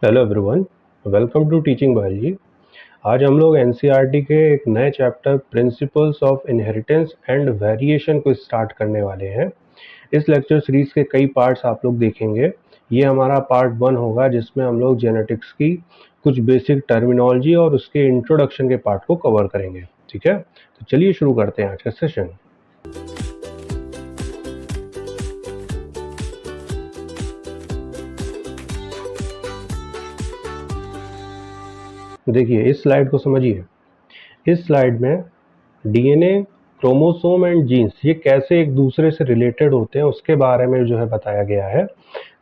Hello everyone, welcome to teaching biology. आज हम लोग एनसीईआरटी के एक नए chapter principles of inheritance and variation को स्टार्ट करने वाले हैं। इस लेक्चर सीरीज के कई पार्ट्स आप लोग देखेंगे। ये हमारा पार्ट 1 होगा जिसमें हम लोग जेनेटिक्स की कुछ बेसिक टर्मिनोलॉजी और उसके इंट्रोडक्शन के पार्ट को कवर करेंगे। ठीक है, तो चलिए शुरू करते हैं आज का सेशन। देखिए इस स्लाइड को समझिए। इस स्लाइड में डीएनए, क्रोमोसोम एंड जीन्स ये कैसे एक दूसरे से रिलेटेड होते हैं उसके बारे में जो है बताया गया है।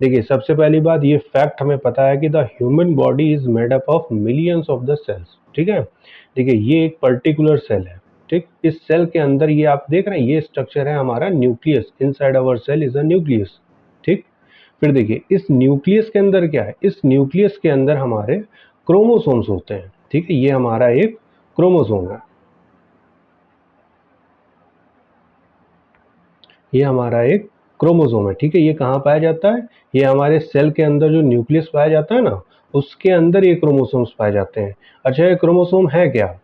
देखिए सबसे पहली बात, ये फैक्ट हमें पता है कि the human body is made up of millions of the cells. ठीक है, देखिए ये एक पर्टिकुलर सेल है। ठीक, इस सेल के अंदर ये आप देख रहे हैं, ये स्ट्रक्चर है हमारा nucleus. Inside our cell is a nucleus. ठीक, फिर देखिए इस न्यूक्लियस के अंदर क्या है, इस न्यूक्लियस के अंदर हमारे क्रोमोसोम्स होते हैं। ठीक है, ये हमारा एक क्रोमोसोम है। ये हमारा एक क्रोमोसोम है। ठीक है, ये कहाँ पाया जाता है, ये हमारे सेल के अंदर जो न्यूक्लियस पाया जाता है ना, उसके अंदर ये क्रोमोसोम्स पाए जाते हैं। अच्छा, ये क्रोमोसोम है क्या?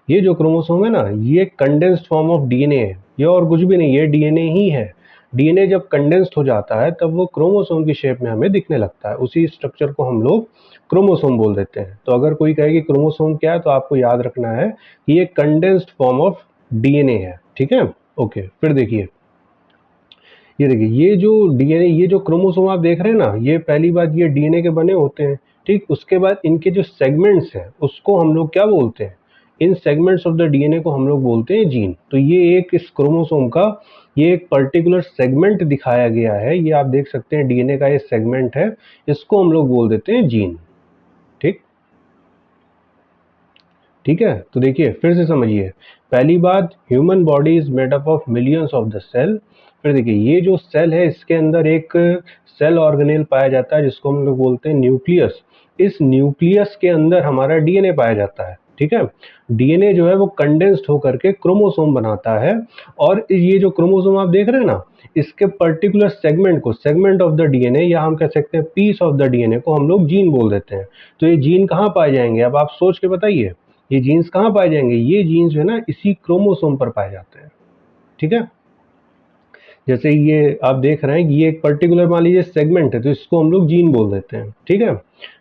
ये जो क्रोमोसोम है ना, ये कंडेंस्ड फॉर्म ऑफ डीएनए है। ये और कुछ भी नहीं, ये डीएनए ही है। डीएनए जब कंडेंस्ड हो जाता है तब वो क्रोमोसोम की शेप में हमें दिखने लगता है। उसी स्ट्रक्चर को हम लोग क्रोमोसोम बोल देते हैं। तो अगर कोई कहे कि क्रोमोसोम क्या है, तो आपको याद रखना है कि ये कंडेंस्ड फॉर्म ऑफ डीएनए है। ठीक है, ओके। फिर देखिए, ये देखिए ये जो डीएनए, ये जो क्रोमोसोम आप देख रहे हैं ना, ये पहली बात ये डीएनए के बने होते हैं। ठीक, उसके बाद इनके जो सेगमेंट्स हैं उसको हम लोग क्या बोलते हैं, इन सेगमेंट्स ऑफ द डीएनए को हम लोग बोलते हैं जीन। तो ये एक इस क्रोमोसोम का ये एक पर्टिकुलर सेगमेंट दिखाया गया है। ये आप देख सकते हैं डीएनए का ये सेगमेंट है, इसको हम लोग बोल देते हैं जीन। ठीक, ठीक है, तो देखिए फिर से समझिए। पहली बात, human body is made up of millions of the cell. फिर देखिए ये जो सेल है इसके अंदर एक सेल ऑर्गेनेल पाया जाता है जिसको हम लोग बोलते हैं न्यूक्लियस। इस न्यूक्लियस के अंदर हमारा डीएनए पाया जाता है। ठीक है, डीएनए जो है वो कंडेंस्ड होकर के क्रोमोसोम बनाता है। और ये जो क्रोमोसोम आप देख रहे हैं ना, इसके पर्टिकुलर सेगमेंट को, सेगमेंट ऑफ द डीएनए, या हम कह सकते हैं पीस ऑफ द डीएनए को हम लोग जीन बोल देते हैं। तो ये जीन कहाँ पाए जाएंगे, अब आप सोच के बताइए, ये जीन्स कहाँ पाए जाएंगे? ये जीन्स जो है ना इसी क्रोमोसोम पर पाए जाते हैं। ठीक है, जैसे ये आप देख रहे हैं कि ये एक पर्टिकुलर मान लीजिए सेगमेंट है, तो इसको हम लोग जीन बोल देते हैं। ठीक है,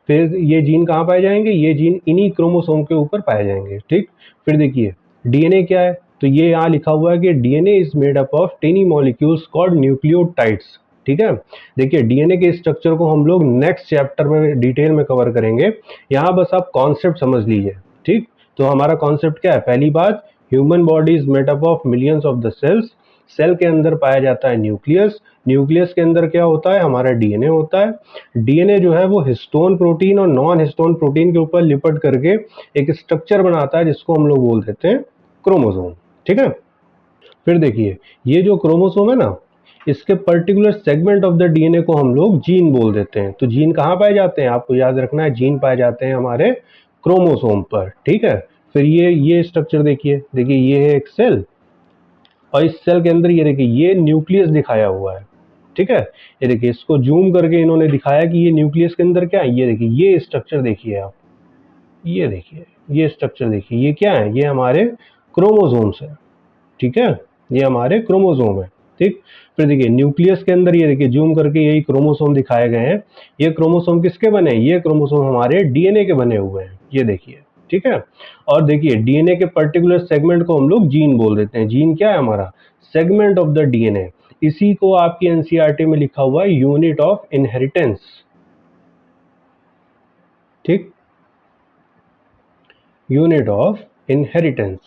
फिर ये जीन कहाँ पाए जाएंगे, ये जीन इन्हीं क्रोमोसोम के ऊपर पाए जाएंगे। ठीक, फिर देखिए डीएनए क्या है, तो ये यहाँ लिखा हुआ है कि DNA is made up of tiny molecules called nucleotides. ठीक है, देखिए डीएनए के स्ट्रक्चर को हम लोग नेक्स्ट चैप्टर में डिटेल में कवर करेंगे। यहाँ बस आप कॉन्सेप्ट समझ लीजिए। ठीक, तो हमारा कॉन्सेप्ट क्या है, पहली बात, human body is made up of millions of the cells. Cell के अंदर पाया जाता है न्यूक्लियस। न्यूक्लियस के अंदर क्या होता है, हमारा डीएनए होता है। डीएनए जो है वो हिस्टोन प्रोटीन और नॉन हिस्टोन प्रोटीन के ऊपर लिपट करके एक स्ट्रक्चर बनाता है जिसको हम लोग बोल देते हैं क्रोमोसोम। ठीक है, फिर देखिए ये जो क्रोमोसोम है ना, इसके particular segment of the DNA को हम लोग जीन बोल देते हैं। तो जीन कहाँ पाए जाते हैं, आपको याद रखना है, जीन पाए जाते हैं हमारे क्रोमोसोम पर। ठीक है, फिर ये स्ट्रक्चर देखिए, देखिए ये है एक सेल, और इस सेल के अंदर ये देखिए ये न्यूक्लियस दिखाया हुआ है। ठीक है, ये देखिए इसको जूम करके इन्होंने दिखाया कि ये न्यूक्लियस के अंदर क्या है। ये देखिए ये स्ट्रक्चर देखिए आप, ये देखिए ये स्ट्रक्चर देखिए, ये क्या है, ये हमारे क्रोमोसोम्स है। ठीक है, ये हमारे क्रोमोसोम है। ठीक, फिर देखिए न्यूक्लियस के अंदर ये देखिए जूम करके यही क्रोमोसोम दिखाए गए हैं। ये क्रोमोसोम किसके बने हैं, ये क्रोमोसोम हमारे डीएनए के बने हुए हैं। ये देखिए, ठीक है, और देखिए डीएनए के पर्टिकुलर सेगमेंट को हम लोग जीन बोल देते हैं। जीन क्या है हमारा, सेगमेंट ऑफ द डीएनए। इसी को आपकी एनसीईआरटी में लिखा हुआ है यूनिट ऑफ इनहेरिटेंस। ठीक, यूनिट ऑफ इनहेरिटेंस।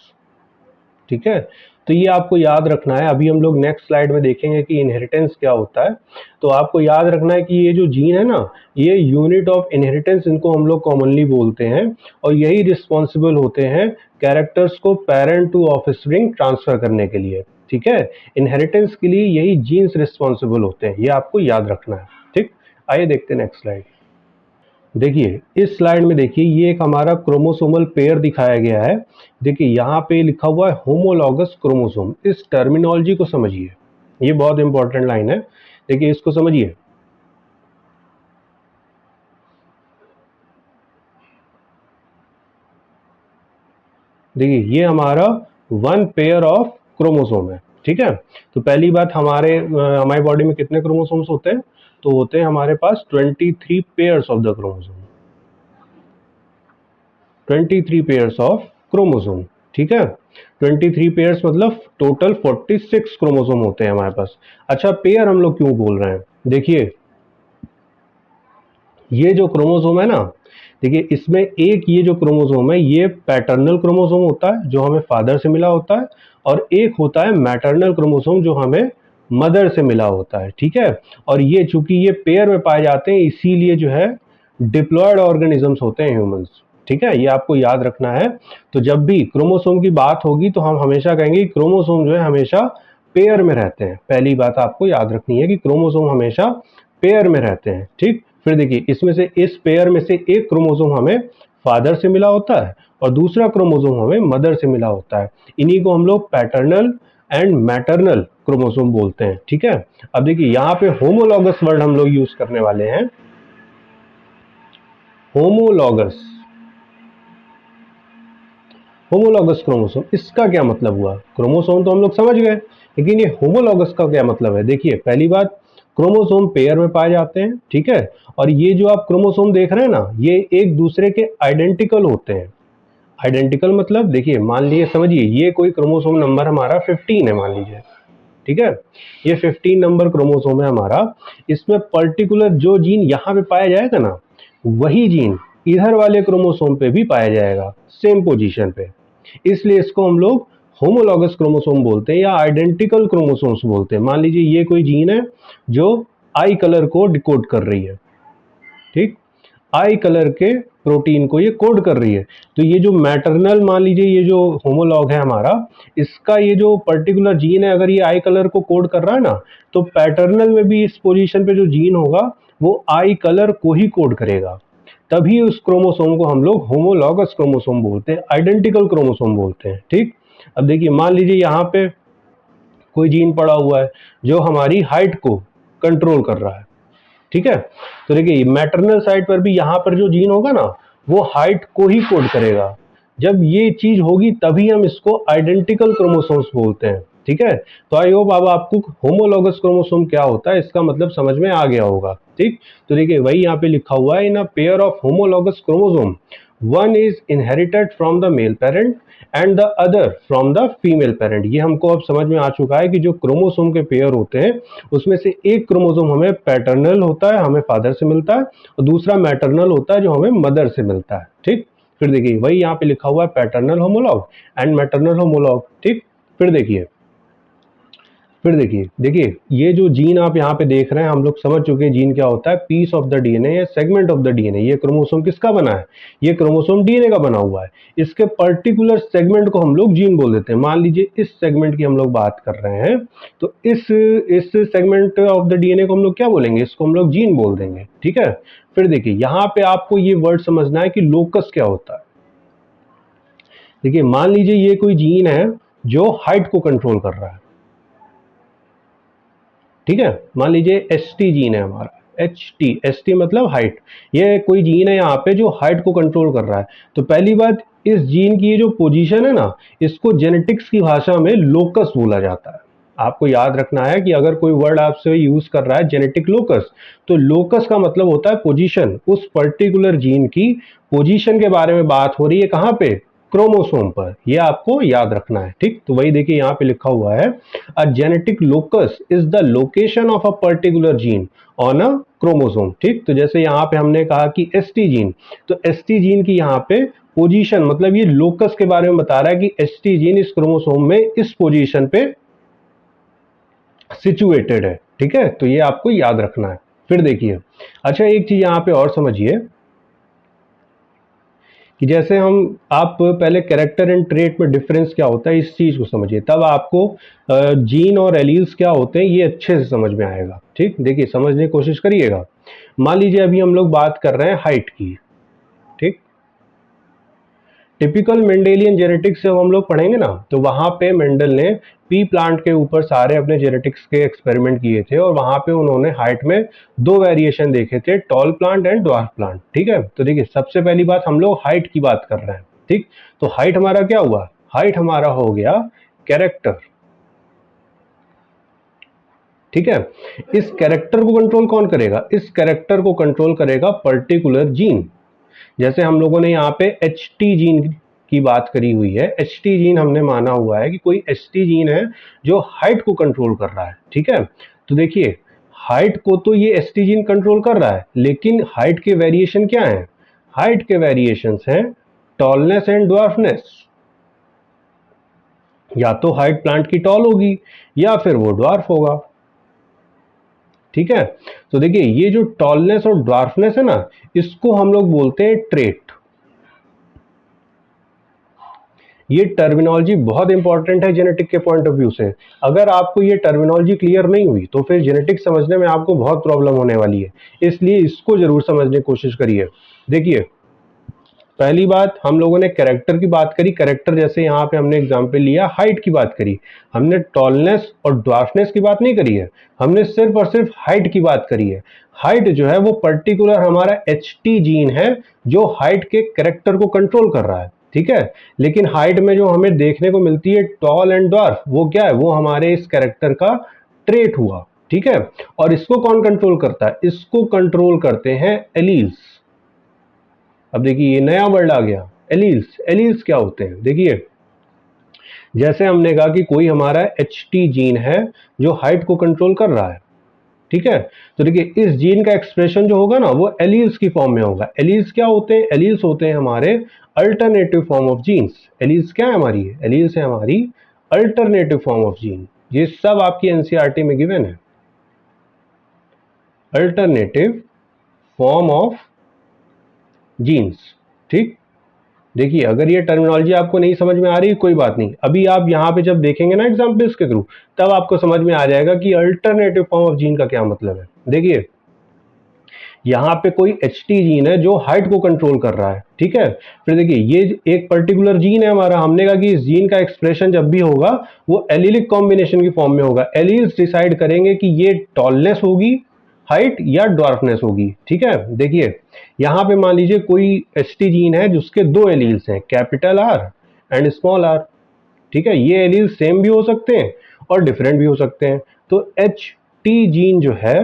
ठीक है, तो ये आपको याद रखना है। अभी हम लोग नेक्स्ट स्लाइड में देखेंगे कि इनहेरिटेंस क्या होता है। तो आपको याद रखना है कि ये जो जीन है ना, ये यूनिट ऑफ इनहेरिटेंस, इनको हम लोग कॉमनली बोलते हैं, और यही रिस्पॉन्सिबल होते हैं कैरेक्टर्स को पेरेंट टू ऑफस्प्रिंग ट्रांसफर करने के लिए। ठीक है, इनहेरिटेंस के लिए यही जीन्स रिस्पॉन्सिबल होते हैं, ये आपको याद रखना है। ठीक, आइए देखते हैं नेक्स्ट स्लाइड। देखिए इस स्लाइड में देखिए ये एक हमारा क्रोमोसोमल पेयर दिखाया गया है। देखिए यहाँ पे लिखा हुआ है होमोलॉगस क्रोमोसोम। इस टर्मिनोलॉजी को समझिए, ये बहुत इंपॉर्टेंट लाइन है। देखिए इसको समझिए, देखिए ये हमारा 1 पेयर ऑफ क्रोमोसोम है, ठीक है। तो पहली बात हमारी बॉडी में कितने क्रोमोसोम्स होते हैं? तो होते हैं हमारे पास 23 pairs of the chromosome, 23 pairs of chromosome, ठीक है। 23 पेयर्स मतलब टोटल 46 क्रोमोसोम होते हैं हमारे पास। अच्छा, पेयर हम लोग क्यों बोल रहे हैं? देखिए ये जो क्रोमोसोम है ना, देखिए इसमें एक ये जो क्रोमोसोम है ये पैटर्नल क्रोमोसोम होता है जो हमें फादर से मिला होता है, और एक होता है मैटरनल क्रोमोसोम जो हमें मदर से मिला होता है, ठीक है। और ये चूंकि ये पेयर में पाए जाते हैं इसीलिए जो है डिप्लॉयड ऑर्गेनिजम्स होते हैं ह्यूमंस, ठीक है। ये आपको याद रखना है। तो जब भी क्रोमोसोम की बात होगी तो हम हमेशा कहेंगे क्रोमोसोम जो है हमेशा पेयर में रहते हैं। पहली बात आपको याद रखनी है कि क्रोमोसोम हमेशा पेयर में रहते हैं, ठीक। फिर देखिए इसमें से इस पेयर में से एक क्रोमोसोम हमें फादर से मिला होता है और दूसरा क्रोमोसोम हमें मदर से मिला होता है। इन्हीं को हम लोग पैटर्नल एंड मैटरनल क्रोमोसोम बोलते हैं, ठीक है। अब देखिए यहाँ पे होमोलॉगस वर्ड हम लोग यूज करने वाले हैं। होमोलॉगस, होमोलॉगस क्रोमोसोम, इसका क्या मतलब हुआ? क्रोमोसोम तो हम लोग समझ गए, लेकिन ये होमोलॉगस का क्या मतलब है? देखिए पहली बात, क्रोमोसोम पेयर में पाए जाते हैं, ठीक है। और ये जो आप क्रोमोसोम देख रहे हैं ना, ये एक दूसरे के आइडेंटिकल होते हैं। आइडेंटिकल मतलब देखिए, मान लीजिए, समझिए, ये कोई क्रोमोसोम नंबर हमारा 15 है मान लीजिए, ठीक है। ये 15 नंबर क्रोमोसोम है हमारा। इसमें पर्टिकुलर जो जीन यहाँ पे पाया जाएगा ना, वही जीन इधर वाले क्रोमोसोम पे भी पाया जाएगा, सेम पोजीशन पे। इसलिए इसको हम लोग होमोलॉगस क्रोमोसोम बोलते हैं या आइडेंटिकल क्रोमोसोम्स बोलते हैं। मान लीजिए ये कोई जीन है जो आई कलर को डिकोड कर रही है, ठीक, आई कलर के प्रोटीन को ये कोड कर रही है। तो ये जो मैटरनल, मान लीजिए ये जो होमोलॉग है हमारा, इसका ये जो पर्टिकुलर जीन है, अगर ये आई कलर को कोड कर रहा है ना, तो पैटर्नल में भी इस पोजीशन पे जो जीन होगा वो आई कलर को ही कोड करेगा। तभी उस क्रोमोसोम को हम लोग होमोलॉगस क्रोमोसोम बोलते हैं, आइडेंटिकल क्रोमोसोम बोलते हैं, ठीक। अब देखिए मान लीजिए यहाँ पे कोई जीन पड़ा हुआ है जो हमारी हाइट को कंट्रोल कर रहा है, ठीक है। तो देखिए मैटरनल साइड पर भी यहाँ पर जो जीन होगा ना, वो हाइट को ही कोड करेगा। जब ये चीज होगी तभी हम इसको आइडेंटिकल क्रोमोसोम्स बोलते हैं, ठीक है। तो आई होप अब आपको होमोलॉगस क्रोमोसोम क्या होता है इसका मतलब समझ में आ गया होगा, ठीक। तो देखिए वही यहाँ पे लिखा हुआ है, in a pair of homologous chromosome one is inherited from the male parent and the other from the female parent. ये हमको अब समझ में आ चुका है कि जो क्रोमोसोम के पेयर होते हैं उसमें से एक क्रोमोसोम हमें पैटर्नल होता है, हमें फादर से मिलता है, और दूसरा मैटरनल होता है जो हमें मदर से मिलता है, ठीक। फिर देखिए वही यहाँ पे लिखा हुआ है paternal homologue and maternal homologue, ठीक। फिर देखिए, देखिए ये जो जीन आप यहाँ पे देख रहे हैं, हम लोग समझ चुके हैं जीन क्या होता है, पीस ऑफ द डीएनए या सेगमेंट ऑफ द डीएनए। ये क्रोमोसोम किसका बना है? ये क्रोमोसोम डीएनए का बना हुआ है। इसके पर्टिकुलर सेगमेंट को हम लोग जीन बोल देते हैं। मान लीजिए इस सेगमेंट की हम लोग बात कर रहे हैं, तो इस सेगमेंट ऑफ द डीएनए को हम लोग क्या बोलेंगे? इसको हम लोग जीन बोल देंगे, ठीक है। फिर देखिए यहाँ पे आपको ये वर्ड समझना है कि लोकस क्या होता है। देखिए मान लीजिए ये कोई जीन है जो हाइट को कंट्रोल कर रहा है, ठीक है। मान लीजिए एस टी जीन है हमारा, एस टी मतलब हाइट। ये कोई जीन है यहाँ पे जो हाइट को कंट्रोल कर रहा है। तो पहली बात, इस जीन की ये जो पोजीशन है ना, इसको जेनेटिक्स की भाषा में लोकस बोला जाता है। आपको याद रखना है कि अगर कोई वर्ड आपसे यूज कर रहा है जेनेटिक लोकस, तो लोकस का मतलब होता है पोजीशन। उस पर्टिकुलर जीन की पोजीशन के बारे में बात हो रही है, कहाँ पे? क्रोमोसोम पर। ये आपको याद रखना है, ठीक। तो वही देखिए यहाँ पे लिखा हुआ है, a genetic locus is the location of a particular gene on a chromosome, ठीक। तो जैसे यहाँ पे हमने कहा कि एसटी जीन, तो एसटी जीन की यहाँ पे पोजीशन मतलब ये लोकस के बारे में बता रहा है कि एसटी जीन इस क्रोमोसोम में इस पोजीशन पे सिचुएटेड है, ठीक है। तो ये आपको याद रखना है। फिर देखिए, अच्छा एक चीज यहाँ पे और समझिए कि जैसे हम, आप पहले कैरेक्टर एंड ट्रेट में डिफरेंस क्या होता है इस चीज को समझिए, तब आपको जीन और एलील्स क्या होते हैं ये अच्छे से समझ में आएगा, ठीक। देखिए समझने की कोशिश करिएगा। मान लीजिए अभी हम लोग बात कर रहे हैं हाइट की, ठीक। टिपिकल मेंडेलियन जेनेटिक्स जब हम लोग पढ़ेंगे ना, तो वहां पे मेंडल ने पी प्लांट के ऊपर सारे अपने जेनेटिक्स के एक्सपेरिमेंट किए थे, और वहां पे उन्होंने हाइट में दो वेरिएशन देखे थे, tall plant and dwarf plant, ठीक है। तो देखिए सबसे पहली बात हम लोग हाइट की बात कर रहे हैं, ठीक, तो हाइट हमारा क्या हुआ, हाइट हमारा हो गया कैरेक्टर। ठीक है, इस कैरेक्टर को कंट्रोल कौन करेगा, इस कैरेक्टर को कंट्रोल करेगा पर्टिकुलर जीन। जैसे हम लोगों ने यहाँ पे HT जीन की बात करी हुई है, HT जीन हमने माना हुआ है कि कोई HT जीन है जो हाइट को कंट्रोल कर रहा है। ठीक है, तो देखिए हाइट को तो ये HT जीन कंट्रोल कर रहा है, लेकिन हाइट के वेरिएशन क्या है, हाइट के वेरिएशंस हैं टॉलनेस एंड ड्वार्फनेस। या तो हाइट प्लांट की टॉल होगी या फिर वो ड्वार्फ होगा। ठीक है, तो देखिए ये जो टॉलनेस और ड्वार्फनेस है ना, इसको हम लोग बोलते हैं ट्रेट। ये टर्मिनोलॉजी बहुत इंपॉर्टेंट है जेनेटिक के पॉइंट ऑफ व्यू से। अगर आपको ये टर्मिनोलॉजी क्लियर नहीं हुई तो फिर जेनेटिक समझने में आपको बहुत प्रॉब्लम होने वाली है, इसलिए इसको जरूर समझने की कोशिश करिए। देखिए पहली बात हम लोगों ने कैरेक्टर की बात करी, कैरेक्टर जैसे यहाँ पे हमने एग्जांपल लिया हाइट की बात करी, हमने टॉलनेस और ड्वार्फनेस की बात नहीं करी है, हमने सिर्फ और सिर्फ हाइट की बात करी है। हाइट जो है वो पर्टिकुलर हमारा HT जीन है जो हाइट के कैरेक्टर को कंट्रोल कर रहा है। ठीक है, लेकिन हाइट में जो हमें देखने को मिलती है टॉल एंड ड्वार्फ, वो क्या है, वो हमारे इस कैरेक्टर का ट्रेट हुआ। ठीक है, और इसको कौन कंट्रोल करता है, इसको कंट्रोल करते हैं एलील्स। अब देखिए ये नया वर्ड आ गया, एलील्स। एलील्स क्या होते हैं, देखिए जैसे हमने कहा कि कोई हमारा HT जीन है जो हाइट को कंट्रोल कर रहा है। ठीक है, तो देखिए इस जीन का एक्सप्रेशन जो होगा ना वो एलील्स की फॉर्म में होगा। एलील्स क्या होते हैं, एलील्स होते हैं हमारे alternative form of genes. Alleles क्या है हमारी, एलील्स है हमारी अल्टरनेटिव फॉर्म ऑफ जीन। ये सब आपकी NCERT में गिवन है, अल्टरनेटिव फॉर्म ऑफ जीन्स। ठीक, देखिए अगर ये टर्मिनोलॉजी आपको नहीं समझ में आ रही कोई बात नहीं, अभी आप यहाँ पे जब देखेंगे ना एग्जाम्पल्स के थ्रू तब आपको समझ में आ जाएगा कि अल्टरनेटिव फॉर्म ऑफ जीन का क्या मतलब है। देखिए यहाँ पे कोई HT जीन है जो हाइट को कंट्रोल कर रहा है। ठीक है, फिर देखिए ये एक पर्टिकुलर जीन है हमारा, हमने कहा कि इस जीन का एक्सप्रेशन जब भी होगा वो एलीलिक कॉम्बिनेशन की फॉर्म में होगा। एलील्स डिसाइड करेंगे कि ये टॉलनेस होगी, हाइट या ड्वार्फनेस होगी। ठीक है, देखिए यहाँ पे मान लीजिए कोई HT जीन है जिसके दो एलील्स हैं, capital R and small r। ठीक है, ये एलील्स सेम भी हो सकते हैं और डिफरेंट भी हो सकते हैं। तो HT जीन जो है,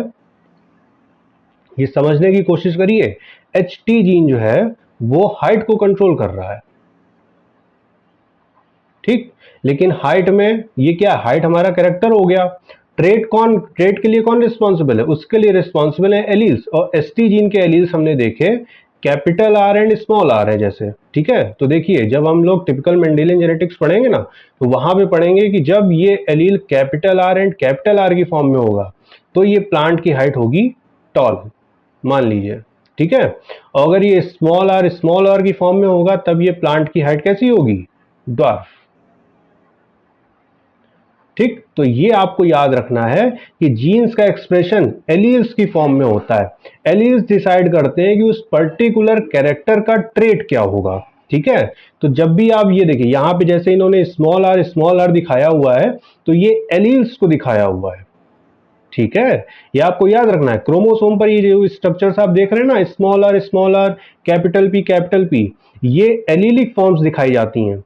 ये समझने की कोशिश करिए, HT जीन जो है वो हाइट को कंट्रोल कर रहा है। ठीक, लेकिन हाइट में ये क्या, हाइट हमारा कैरेक्टर हो गया। ट्रेट कौन, ट्रेट के लिए कौन रिस्पॉन्सिबल है, उसके लिए रिस्पॉन्सिबल है एलील्स। और HT जीन के एलील्स हमने देखे capital R and small r है जैसे। ठीक है, तो देखिए जब हम लोग टिपिकल मेंडेलियन जेनेटिक्स पढ़ेंगे ना तो वहां पे पढ़ेंगे कि जब ये allele capital R and capital R की फॉर्म में होगा तो ये प्लांट की हाइट होगी टॉल, मान लीजिए। ठीक है, और अगर ये स्मॉल r की फॉर्म में होगा तब ये प्लांट की हाइट कैसी होगी, ड्वार्फ। ठीक, तो ये आपको याद रखना है कि जीन्स का एक्सप्रेशन एलील्स की फॉर्म में होता है। एलील्स डिसाइड करते हैं कि उस पर्टिकुलर कैरेक्टर का ट्रेट क्या होगा। ठीक है, तो जब भी आप ये देखिए यहां पे जैसे इन्होंने स्मॉल r दिखाया हुआ है तो ये एलील्स को दिखाया हुआ है। ठीक है, ये आपको याद रखना है। क्रोमोसोम पर ये जो स्ट्रक्चर्स आप देख रहे हैं ना, स्मॉल r कैपिटल P, ये एलीलिक फॉर्म्स दिखाई जाती हैं,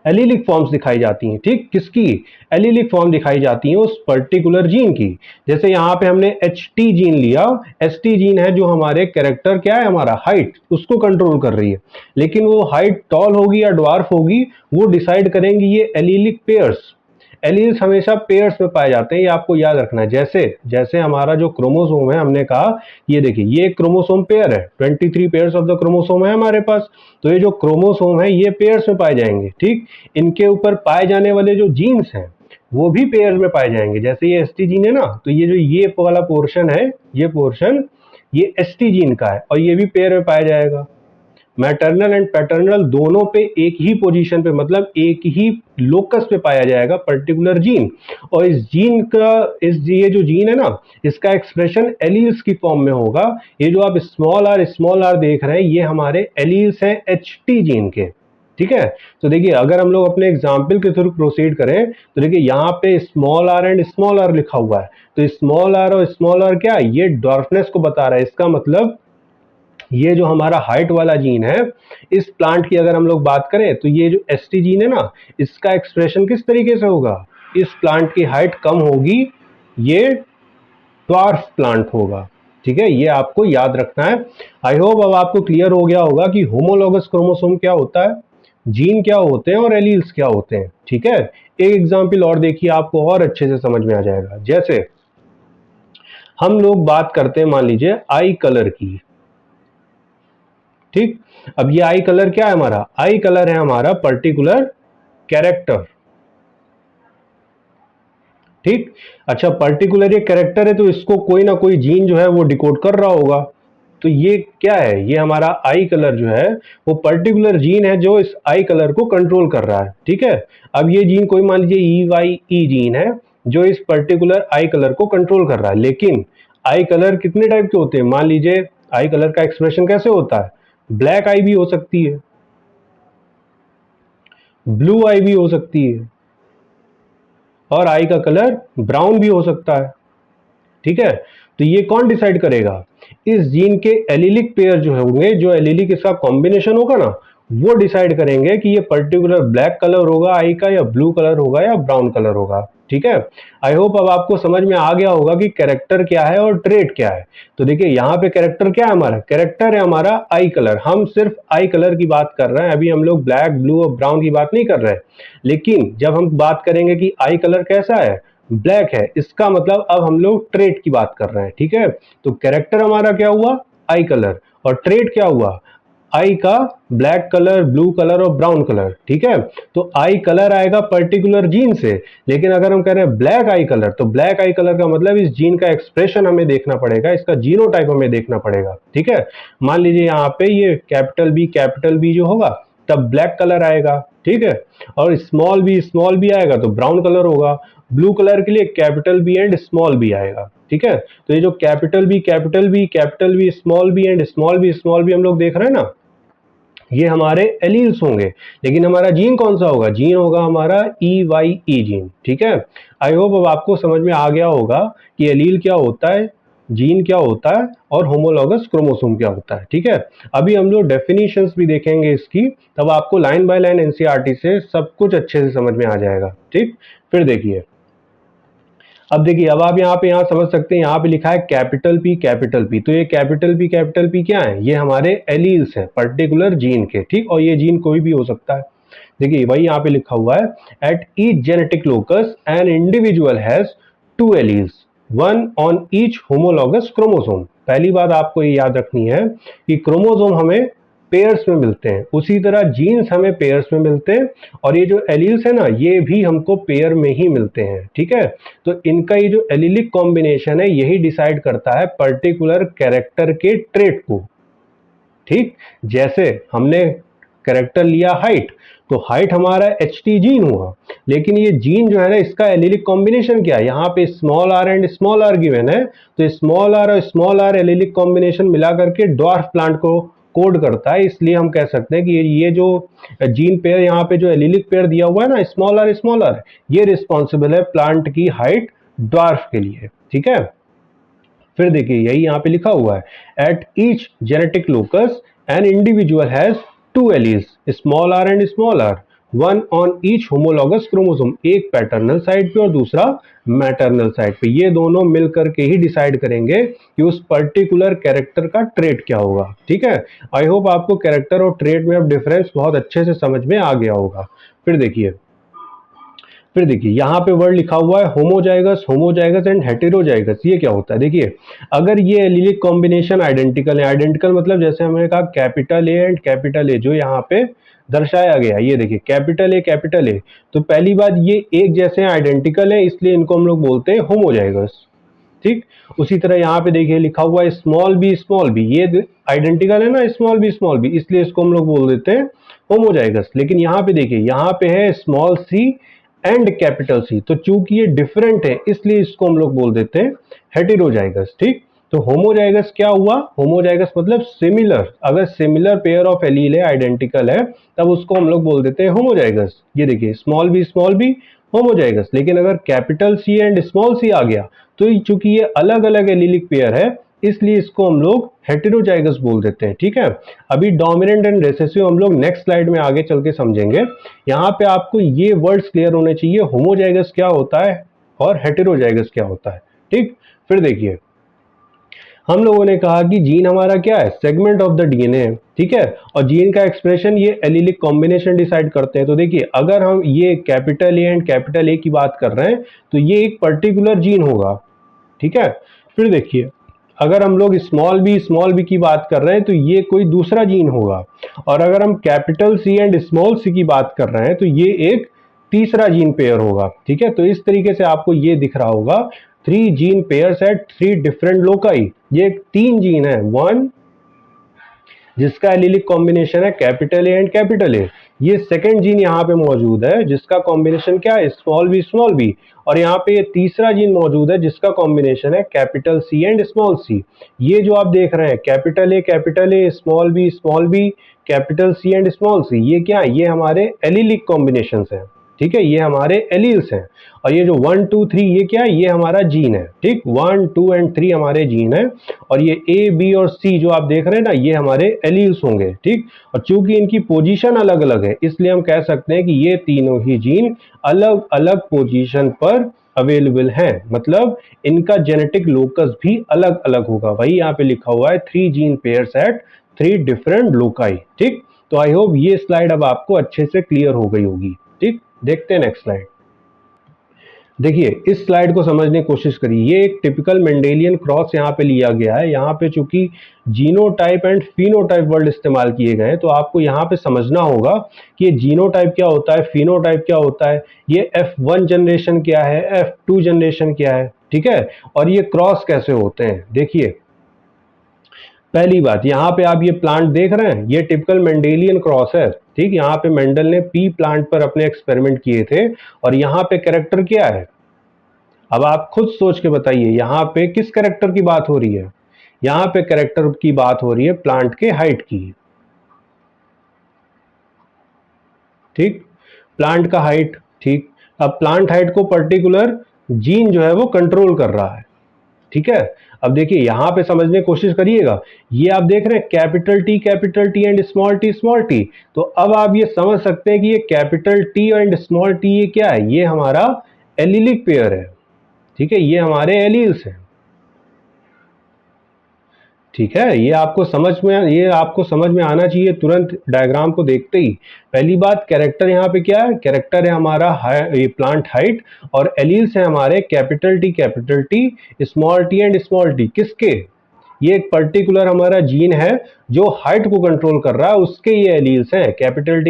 एलीलिक फॉर्म्स दिखाई जाती हैं। ठीक, किसकी, एलीलिक फॉर्म दिखाई जाती हैं उस पर्टिकुलर जीन की। जैसे यहाँ पे हमने HT जीन लिया, HT जीन है जो हमारे कैरेक्टर क्या है, हमारा हाइट, उसको कंट्रोल कर रही है। लेकिन वो हाइट टॉल होगी या ड्वार्फ होगी वो डिसाइड करेंगी ये एलीलिक पेयर्स। एलील्स हमेशा पेयर्स में पाए जाते हैं, ये आपको याद रखना है। जैसे जैसे हमारा जो क्रोमोसोम है, हमने कहा ये देखिए ये एक क्रोमोसोम पेयर है, 23 पेयर्स ऑफ द क्रोमोसोम है हमारे पास। तो ये जो क्रोमोसोम है ये पेयर्स में पाए जाएंगे। ठीक, इनके ऊपर पाए जाने वाले जो जीन्स हैं वो भी पेयर्स में पाए जाएंगे। जैसे ये HT जीन है ना, तो ये जो ये वाला पोर्शन है, ये पोर्शन ये HT जीन का है और ये भी पेयर में पाया जाएगा। मैटरनल एंड पैटर्नल दोनों पे एक ही पोजीशन पे, मतलब एक ही लोकस पे पाया जाएगा पर्टिकुलर जीन। और इस जीन का ये जो जीन है ना, इसका एक्सप्रेशन एलील्स की फॉर्म में होगा। ये जो आप स्मॉल r देख रहे हैं ये हमारे एलील्स हैं HT जीन के। ठीक है, तो देखिए अगर हम लोग अपने एग्जाम्पल के थ्रू प्रोसीड करें तो देखिए यहाँ पे small r and small r लिखा हुआ है। तो स्मॉल r और स्मॉल r क्या है, ये ड्वार्फनेस को बता रहा है। इसका मतलब ये जो हमारा हाइट वाला जीन है, इस प्लांट की अगर हम लोग बात करें तो ये जो एसटी जीन है ना, इसका एक्सप्रेशन किस तरीके से होगा, इस प्लांट की हाइट कम होगी, ये ड्वार्फ प्लांट होगा। ठीक है, ये आपको याद रखना है। आई होप अब आपको क्लियर हो गया होगा कि होमोलॉगस क्रोमोसोम क्या होता है, जीन क्या होते हैं और एलील्स क्या होते हैं। ठीक है, एक एग्जाम्पल और देखिए, आपको और अच्छे से समझ में आ जाएगा। जैसे हम लोग बात करते हैं, मान लीजिए आई कलर की। ठीक, अब ये आई कलर क्या है हमारा, आई कलर है हमारा पर्टिकुलर कैरेक्टर। ठीक, अच्छा पर्टिकुलर ये कैरेक्टर है तो इसको कोई ना कोई जीन जो है वो डिकोड कर रहा होगा। तो ये क्या है, ये हमारा आई कलर जो है वो पर्टिकुलर जीन है जो इस आई कलर को कंट्रोल कर रहा है। ठीक है, अब ये जीन कोई मान लीजिए EYE जीन है जो इस पर्टिकुलर आई कलर को कंट्रोल कर रहा है। लेकिन आई कलर कितने टाइप के होते हैं, मान लीजिए आई कलर का एक्सप्रेशन कैसे होता है, ब्लैक आई भी हो सकती है, ब्लू आई भी हो सकती है, और आई का कलर ब्राउन भी हो सकता है। ठीक है, तो ये कौन डिसाइड करेगा, इस जीन के एलिलिक पेयर जो होंगे, जो एलिलिक इसका कॉम्बिनेशन होगा ना, वो डिसाइड करेंगे कि ये पर्टिकुलर ब्लैक कलर होगा आई का, या ब्लू कलर होगा, या ब्राउन कलर होगा। ठीक है, आई होप अब आपको समझ में आ गया होगा कि कैरेक्टर क्या है और ट्रेट क्या है। तो देखिए यहाँ पे कैरेक्टर क्या है हमारा, कैरेक्टर है हमारा आई कलर। हम सिर्फ आई कलर की बात कर रहे हैं, अभी हम लोग ब्लैक ब्लू और ब्राउन की बात नहीं कर रहे हैं। लेकिन जब हम बात करेंगे कि आई कलर कैसा है, ब्लैक है, इसका मतलब अब हम लोग ट्रेट की बात कर रहे हैं। ठीक है, तो कैरेक्टर हमारा क्या हुआ, आई कलर, और ट्रेट क्या हुआ, आई का ब्लैक कलर, ब्लू कलर और ब्राउन कलर। ठीक है, तो आई कलर आएगा पर्टिकुलर जीन से। लेकिन अगर हम कह रहे हैं ब्लैक आई कलर, तो ब्लैक आई कलर का मतलब इस जीन का एक्सप्रेशन हमें देखना पड़ेगा, इसका जीनोटाइप हमें देखना पड़ेगा। ठीक है, मान लीजिए यहाँ पे ये कैपिटल बी जो होगा तब ब्लैक कलर आएगा। ठीक है, और स्मॉल बी आएगा तो ब्राउन कलर होगा। ब्लू कलर के लिए capital B and small b आएगा। ठीक है, तो ये जो कैपिटल बी स्मॉल बी हम लोग देख रहे हैं ना, ये हमारे एलील्स होंगे। लेकिन हमारा जीन कौन सा होगा, जीन होगा हमारा EYE जीन। ठीक है, आई होप अब आपको समझ में आ गया होगा कि एलील क्या होता है, जीन क्या होता है, और होमोलॉगस क्रोमोसोम क्या होता है। ठीक है, अभी हम लोग डेफिनेशंस भी देखेंगे इसकी, तब आपको लाइन बाय लाइन एनसीईआरटी से सब कुछ अच्छे से समझ में आ जाएगा। ठीक, फिर देखिए, अब देखिए, अब आप यहाँ समझ सकते हैं, यहाँ पे लिखा है कैपिटल पी। तो ये कैपिटल पी क्या है, ये हमारे एलील्स हैं पर्टिकुलर जीन के। ठीक, और ये जीन कोई भी हो सकता है। देखिए वही यहाँ पे लिखा हुआ है, at each genetic locus an individual has two alleles, one on each homologous chromosome. पहली बात आपको ये याद रखनी है कि क्रोमोसोम हमें पेयर्स में मिलते हैं, उसी तरह जीन्स हमें पेयर्स में मिलते हैं, और ये जो एलील्स है ना, ये भी हमको पेयर में ही मिलते हैं। ठीक है, तो इनका ये जो एलिलिक कॉम्बिनेशन है, यही डिसाइड करता है पर्टिकुलर कैरेक्टर के ट्रेट को। ठीक, जैसे हमने कैरेक्टर लिया हाइट, तो हाइट हमारा HT जीन हुआ, लेकिन ये जीन जो है ना, इसका एलिलिक कॉम्बिनेशन क्या है, यहाँ पे small r and small r given है, तो स्मॉल आर और स्मॉल आर एलिलिक कॉम्बिनेशन मिला करके ड्वार्फ प्लांट को कोड करता है। इसलिए हम कह सकते हैं कि ये जो जीन पेयर, यहाँ पे जो एलिलिक पेयर दिया हुआ है ना, स्मॉल आर, ये रिस्पॉन्सिबल है प्लांट की हाइट ड्वार्फ के लिए। ठीक है, फिर देखिए यही यहाँ पे लिखा हुआ है, at each genetic locus an individual has two alleles, small r and small r, one on each homologous chromosome, एक पैटर्नल साइड पे और दूसरा मैटरनल साइड पे। ये दोनों मिलकर के ही डिसाइड करेंगे कि उस पर्टिकुलर कैरेक्टर का ट्रेट क्या होगा। ठीक है, आई होप आपको कैरेक्टर और ट्रेट में अब डिफरेंस बहुत अच्छे से समझ में आ गया होगा। फिर देखिए यहाँ पे वर्ड लिखा हुआ है होमोजाइगस एंड हेटेरोजाइगस। ये क्या होता है, देखिए अगर ये एलिलिक कॉम्बिनेशन आइडेंटिकल है, आइडेंटिकल मतलब जैसे हमने कहा कैपिटल ए एंड कैपिटल ए, जो यहाँ पे दर्शाया गया, ये देखिए कैपिटल ए, तो पहली बात ये एक जैसे आइडेंटिकल है, इसलिए इनको हम लोग बोलते हैं होमोजाइगस। ठीक, उसी तरह यहाँ पे देखिए लिखा हुआ है स्मॉल बी, ये आइडेंटिकल है ना स्मॉल बी, इसलिए इसको हम लोग बोल देते हैं होमोजाइगस। लेकिन यहाँ पे देखिए, यहाँ पे है small c and capital C, तो चूंकि ये डिफरेंट है इसलिए इसको हम लोग बोल देते हैं हेटेरोजाइगस। ठीक, तो होमोजाइगस क्या हुआ, होमोजाइगस मतलब सिमिलर, अगर सिमिलर पेयर ऑफ एलील है, आइडेंटिकल है, तब उसको हम लोग बोल देते हैं होमोजाइगस। ये देखिए स्मॉल बी होमोजाइगस। लेकिन अगर capital C and small c आ गया, तो चूंकि ये अलग अलग एलीलिक पेयर है, इसलिए इसको हम लोग हेटेरोजाइगस बोल देते हैं। ठीक है, अभी डोमिनेंट एंड रिसेसिव हम लोग नेक्स्ट स्लाइड में आगे चल के समझेंगे। यहाँ पे आपको ये वर्ड्स क्लियर होने चाहिए, होमोजाइगस क्या होता है और हेटेरोजाइगस क्या होता है। ठीक, फिर देखिए हम लोगों ने कहा कि जीन हमारा क्या है, सेगमेंट ऑफ द डीएनए। ठीक है, और जीन का एक्सप्रेशन ये एलिलिक कॉम्बिनेशन डिसाइड करते हैं। तो देखिए अगर हम ये कैपिटल ए एंड कैपिटल ए की बात कर रहे हैं तो ये एक पर्टिकुलर जीन होगा। ठीक है, फिर देखिए अगर हम लोग स्मॉल बी की बात कर रहे हैं तो ये कोई दूसरा जीन होगा, और अगर हम कैपिटल सी एंड स्मॉल सी की बात कर रहे हैं तो ये एक तीसरा जीन पेयर होगा। ठीक है, तो इस तरीके से आपको ये दिख रहा होगा 3 gene pairs at 3 different loci. ये 3 जीन है, वन जिसका एलिलिक कॉम्बिनेशन है capital A and capital A, ये सेकंड जीन यहाँ पे मौजूद है जिसका कॉम्बिनेशन क्या है, स्मॉल बी, और यहाँ पे ये तीसरा जीन मौजूद है जिसका कॉम्बिनेशन है capital C and small C. ये जो आप देख रहे हैं capital A small B capital C and small C, ये क्या है, ये हमारे एलिलिक कॉम्बिनेशन है। ठीक है, ये हमारे एलील्स हैं, और ये जो 1 2 3 ये क्या है, ये हमारा जीन है। ठीक, 1 2 एंड 3 हमारे जीन है, और ये ए बी और सी जो आप देख रहे हैं ना, ये हमारे एलील्स होंगे। ठीक, और चूंकि इनकी पोजीशन अलग अलग है इसलिए हम कह सकते हैं कि ये तीनों ही जीन अलग अलग पोजीशन पर अवेलेबल हैं, मतलब इनका जेनेटिक लोकस भी अलग अलग होगा। वही यहाँ पे लिखा हुआ है 3 gene pairs at 3 different loci. ठीक, तो आई होप ये स्लाइड अब आपको अच्छे से क्लियर हो गई होगी। ठीक, देखते हैं नेक्स्ट स्लाइड। देखिए इस स्लाइड को समझने की कोशिश करिए, ये एक टिपिकल मेंडेलियन क्रॉस यहाँ पे लिया गया है। यहाँ पे चूंकि जीनोटाइप एंड फिनोटाइप वर्ड इस्तेमाल किए गए हैं तो आपको यहाँ पे समझना होगा कि ये जीनोटाइप क्या होता है, फिनोटाइप क्या होता है, ये F1 जनरेशन क्या है, F2 जनरेशन क्या है। ठीक है, और ये क्रॉस कैसे होते हैं। देखिए पहली बात, यहाँ पे आप ये प्लांट देख रहे हैं, ये टिपिकल मेंडेलियन क्रॉस है। ठीक, यहाँ पे मेंडल ने पी प्लांट पर अपने एक्सपेरिमेंट किए थे, और यहाँ पे कैरेक्टर क्या है, अब आप खुद सोच के बताइए यहाँ पे किस कैरेक्टर की बात हो रही है। यहाँ पे कैरेक्टर की बात हो रही है प्लांट के हाइट की। ठीक, प्लांट का हाइट। ठीक, अब प्लांट हाइट को पर्टिकुलर जीन जो है वो कंट्रोल कर रहा है। ठीक है, अब देखिए यहां पे समझने की कोशिश करिएगा, ये आप देख रहे हैं capital T and small T, तो अब आप ये समझ सकते हैं कि ये capital T and small T ये क्या है, ये हमारा एलिलिक पेयर है। ठीक है, ये हमारे एलील्स हैं। ठीक है, ये आपको समझ में आना चाहिए तुरंत डायग्राम को देखते ही। पहली बात, कैरेक्टर यहाँ पे क्या है, कैरेक्टर है हमारा ये प्लांट हाइट, और एलील्स है हमारे capital T small T and small T. किसके, ये एक पर्टिकुलर हमारा जीन है जो हाइट को कंट्रोल कर रहा है, उसके ये एलील्स हैं कैपिटल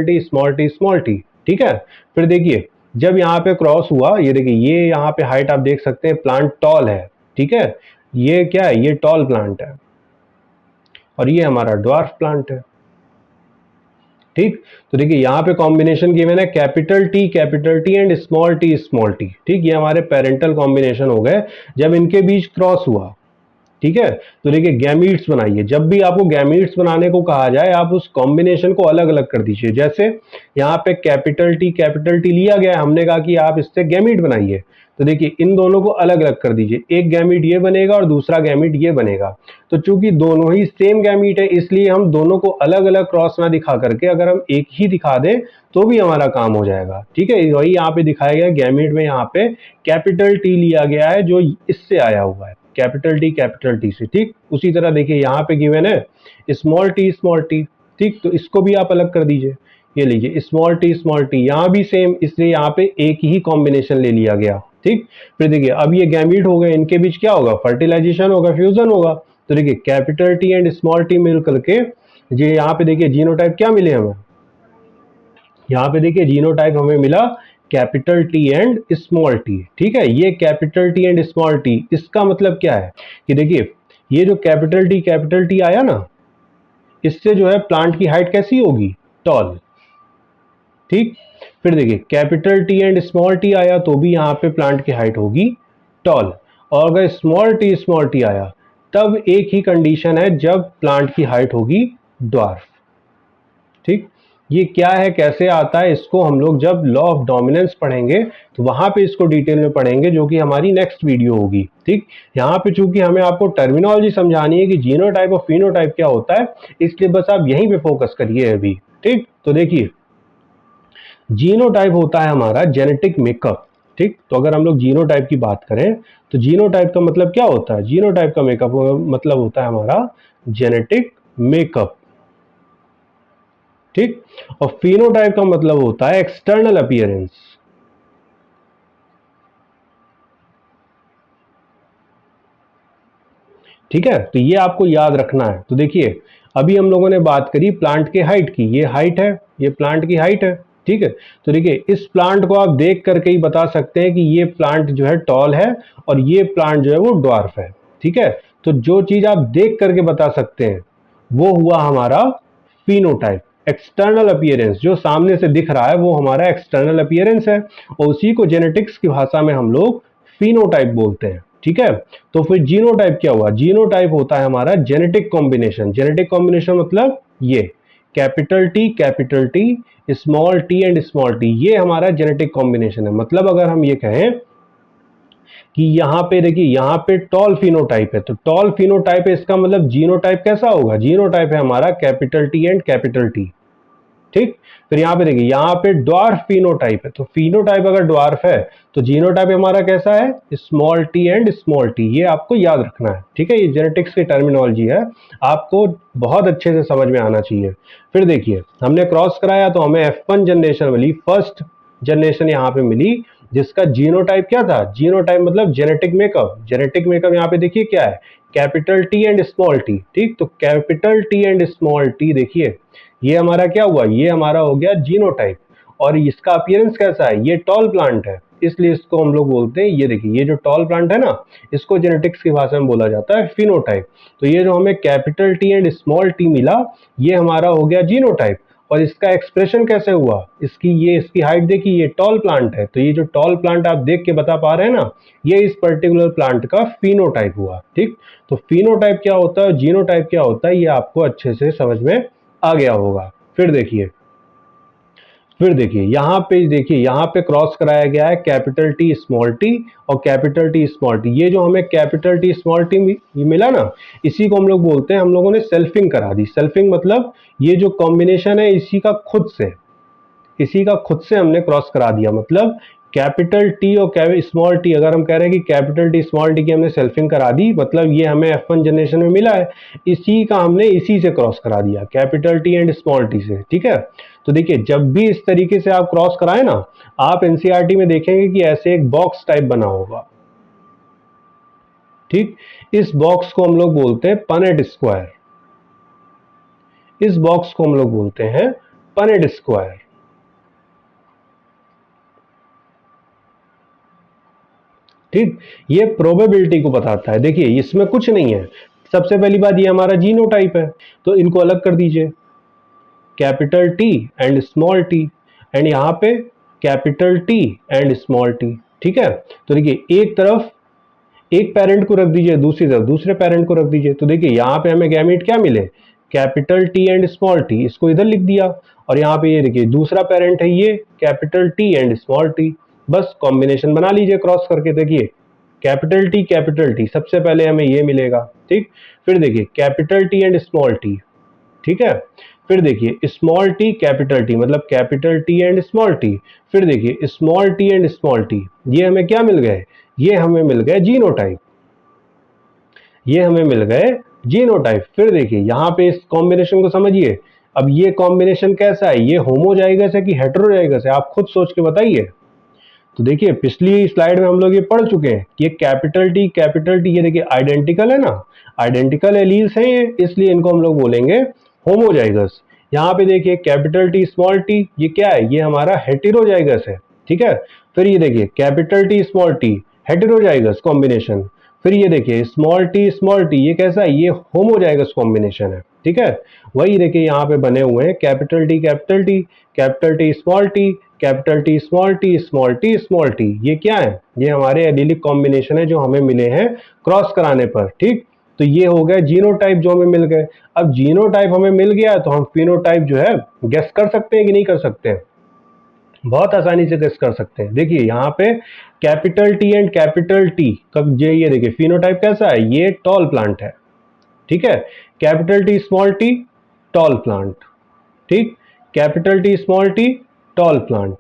टी स्मॉल टी। ठीक है, फिर देखिए जब यहाँ पे क्रॉस हुआ, ये देखिए ये यहाँ पे हाइट आप देख सकते हैं, प्लांट टॉल है। ठीक है, ये क्या है, ये टॉल प्लांट है, और ये हमारा ड्वार्फ प्लांट है। ठीक, तो देखिए यहाँ पे कॉम्बिनेशन गिवन है capital T and small T. ठीक, ये हमारे पेरेंटल कॉम्बिनेशन हो गए जब इनके बीच क्रॉस हुआ। ठीक है, तो देखिए गैमीट्स बनाइए, जब भी आपको गैमीट्स बनाने को कहा जाए आप उस कॉम्बिनेशन को अलग अलग कर दीजिए। जैसे यहाँ पे कैपिटल टी लिया गया है, हमने कहा कि आप इससे गैमीट बनाइए, तो देखिए इन दोनों को अलग अलग कर दीजिए, एक गैमीट ये बनेगा और दूसरा गैमीट ये बनेगा। तो चूंकि दोनों ही सेम गैमीट है इसलिए हम दोनों को अलग अलग क्रॉस ना दिखा करके अगर हम एक ही दिखा दें तो भी हमारा काम हो जाएगा। ठीक है, वही यहाँ पे दिखाया गया गैमीट में, यहाँ पे कैपिटल टी लिया गया है जो इससे आया हुआ है, कैपिटल टी से। ठीक, उसी तरह देखिए यहाँ पे गिवन है स्मॉल टी। ठीक, तो इसको भी आप अलग कर दीजिए, ये लीजिए स्मॉल टी, यहाँ भी सेम, इसलिए यहाँ पे एक ही कॉम्बिनेशन ले लिया गया। ठीक, फिर देखिए अब ये गैमीट हो गए, इनके बीच क्या होगा, फर्टिलाइजेशन होगा, फ्यूजन होगा। तो देखिए capital T and small T मिल करके ये यहाँ पे देखिए जीनोटाइप क्या मिले हमें, यहाँ पे देखिए जीनोटाइप हमें मिला capital T and small T. ठीक है, ये capital T and small T, इसका मतलब क्या है कि देखिए ये जो कैपिटल टी आया ना, इससे जो है प्लांट की हाइट कैसी होगी, टॉल। ठीक, फिर देखिए capital T and small T आया तो भी यहाँ पे प्लांट की हाइट होगी टॉल, और अगर स्मॉल टी आया तब एक ही कंडीशन है, जब प्लांट की हाइट होगी ड्वार्फ। ठीक, ये क्या है, कैसे आता है, इसको हम लोग जब लॉ ऑफ डोमिनेंस पढ़ेंगे तो वहां पे इसको डिटेल में पढ़ेंगे, जो कि हमारी नेक्स्ट वीडियो होगी। ठीक, यहाँ पे चूंकि हमें आपको टर्मिनोलॉजी समझानी है कि जीनोटाइप और फिनोटाइप क्या होता है, इसलिए बस आप यहीं पे फोकस करिए अभी। ठीक, तो देखिए जीनोटाइप होता है हमारा जेनेटिक मेकअप। ठीक, तो अगर हम लोग जीनोटाइप की बात करें तो जीनोटाइप का मतलब क्या होता है, जीनोटाइप का मेकअप मतलब होता है हमारा जेनेटिक मेकअप। ठीक, और फिनोटाइप का मतलब होता है एक्सटर्नल अपीयरेंस। ठीक है, तो ये आपको याद रखना है। तो देखिए अभी हम लोगों ने बात करी प्लांट के हाइट की, ये हाइट है, ये प्लांट की हाइट है। ठीक है, तो देखिए इस प्लांट को आप देख करके ही बता सकते हैं कि ये प्लांट जो है टॉल है और ये प्लांट जो है वो ड्वार्फ है। ठीक है, तो जो चीज आप देख करके बता सकते हैं वो हुआ हमारा फिनोटाइप। एक्सटर्नल अपीयरेंस जो सामने से दिख रहा है वो हमारा एक्सटर्नल अपीयरेंस है, और उसी को जेनेटिक्स की भाषा में हम लोग फिनोटाइप बोलते हैं। ठीक है, तो फिर जीनोटाइप क्या हुआ, जीनोटाइप होता है हमारा जेनेटिक कॉम्बिनेशन। जेनेटिक कॉम्बिनेशन मतलब ये capital T small T and small T, ये हमारा जेनेटिक कॉम्बिनेशन है। मतलब अगर हम ये कहें कि यहाँ पे देखिए यहाँ पे टॉल फिनोटाइप है, तो टॉल फिनोटाइप है, इसका मतलब जीनोटाइप कैसा होगा, जीनोटाइप है हमारा capital T and capital T. ठीक, फिर यहाँ पे देखिए यहाँ पे ड्वार्फ फिनोटाइप है, तो फिनोटाइप अगर ड्वार्फ है तो जीनोटाइप हमारा कैसा है, small T and small T. ये आपको याद रखना है। ठीक है, ये जेनेटिक्स की टर्मिनोलॉजी है, आपको बहुत अच्छे से समझ में आना चाहिए। फिर देखिए हमने क्रॉस कराया तो हमें F1 जनरेशन मिली, फर्स्ट जनरेशन यहाँ पे मिली, जिसका जीनोटाइप क्या था, जीनोटाइप मतलब जेनेटिक मेकअप। जेनेटिक मेकअप यहाँ पे देखिए क्या है, capital T and small T. ठीक, तो capital T and small T देखिए ये हमारा क्या हुआ, ये हमारा हो गया जीनोटाइप। और इसका अपीयरेंस कैसा है, ये टॉल प्लांट है, इसलिए इसको हम लोग बोलते हैं, ये देखिए ये जो टॉल प्लांट है ना, इसको जेनेटिक्स की भाषा में बोला जाता है फिनोटाइप। तो ये जो हमें capital T and small T मिला, ये हमारा हो गया जीनोटाइप। और इसका एक्सप्रेशन कैसे हुआ, इसकी हाइट देखिए, ये टॉल प्लांट है, तो ये जो टॉल प्लांट आप देख के बता पा रहे हैं ना, ये इस पर्टिकुलर प्लांट का फिनोटाइप हुआ। ठीक, तो फिनोटाइप क्या होता है, जीनोटाइप क्या होता है, ये आपको अच्छे से समझ में आ गया होगा। फिर देखिए यहाँ पे क्रॉस कराया गया है कैपिटल टी स्मॉल टी और कैपिटल टी स्मॉल टी। ये जो हमें कैपिटल टी स्मॉल टी मिला ना, इसी को हम लोग बोलते हैं, हम लोगों ने सेल्फिंग करा दी। सेल्फिंग मतलब ये जो कॉम्बिनेशन है इसी का खुद से हमने क्रॉस करा दिया। मतलब कैपिटल टी और स्मॉल टी, अगर हम कह रहे हैं कि कैपिटल टी स्मॉल टी की हमने सेल्फिंग करा दी, मतलब ये हमें F1 जनरेशन में मिला है, इसी का हमने इसी से क्रॉस करा दिया, capital T and small T से। ठीक है, तो देखिए जब भी इस तरीके से आप क्रॉस कराए ना, आप एनसीईआरटी में देखेंगे कि ऐसे एक बॉक्स टाइप बना होगा। ठीक, इस बॉक्स को हम लोग बोलते हैं पनेट स्क्वायर। इस बॉक्स को हम लोग बोलते हैं पनेट स्क्वायर। ठीक, ये प्रोबेबिलिटी को बताता है। देखिए इसमें कुछ नहीं है, सबसे पहली बात ये हमारा जीनोटाइप है, तो इनको अलग कर दीजिए, capital T and small T, and यहाँ पे capital T and small T. ठीक है, तो देखिए एक तरफ एक पेरेंट को रख दीजिए, दूसरी तरफ दूसरे पेरेंट को रख दीजिए, तो देखिए यहाँ पे हमें गैमीट क्या मिले, capital T and small T, इसको इधर लिख दिया। और यहाँ पे ये देखिए दूसरा पेरेंट है ये capital T and small T. बस कॉम्बिनेशन बना लीजिए क्रॉस करके। देखिए कैपिटल टी सबसे पहले हमें ये मिलेगा। ठीक, फिर देखिए capital T and small T. ठीक है, फिर देखिए स्मॉल टी कैपिटल टी, मतलब capital T and small T. फिर देखिए small T and small T, ये हमें क्या मिल गए, ये हमें मिल गए जीनोटाइप। ये हमें मिल गए जीनोटाइप। फिर देखिए यहाँ पे इस कॉम्बिनेशन को समझिए, अब ये कॉम्बिनेशन कैसा है, ये होमोजाइगस है कि हेटेरोजाइगस है, आप खुद सोच के बताइए। तो देखिए पिछली स्लाइड में हम लोग ये पढ़ चुके हैं कि ये कैपिटल टी ये देखिए आइडेंटिकल है ना, आइडेंटिकल एलील्स हैं ये, इसलिए इनको हम लोग बोलेंगे होमोजाइगस। यहाँ पे देखिए कैपिटल टी स्मॉल टी, ये क्या है, ये हमारा हेटेरोजाइगस है। ठीक है, फिर ये देखिए capital T small T heterozygous combination. फिर ये देखिए स्मॉल टी ये कैसा है, ये होमोजाइगस कॉम्बिनेशन है। ठीक है, वही देखिए यहाँ पे बने हुए हैं capital T capital T small t capital T small T small T small T, ये क्या है, ये हमारे एलिलिक कॉम्बिनेशन है जो हमें मिले हैं क्रॉस कराने पर। ठीक, तो ये हो गया जीनोटाइप जो हमें मिल गए। अब जीनोटाइप हमें मिल गया तो हम फिनोटाइप जो है गेस कर सकते हैं कि नहीं कर सकते हैं? बहुत आसानी से गेस कर सकते हैं। देखिए यहाँ पे capital T and capital T का ये देखिए फिनोटाइप कैसा है, ये टॉल प्लांट है, ठीक है। Capital T small T tall plant, ठीक। Capital T small T tall plant.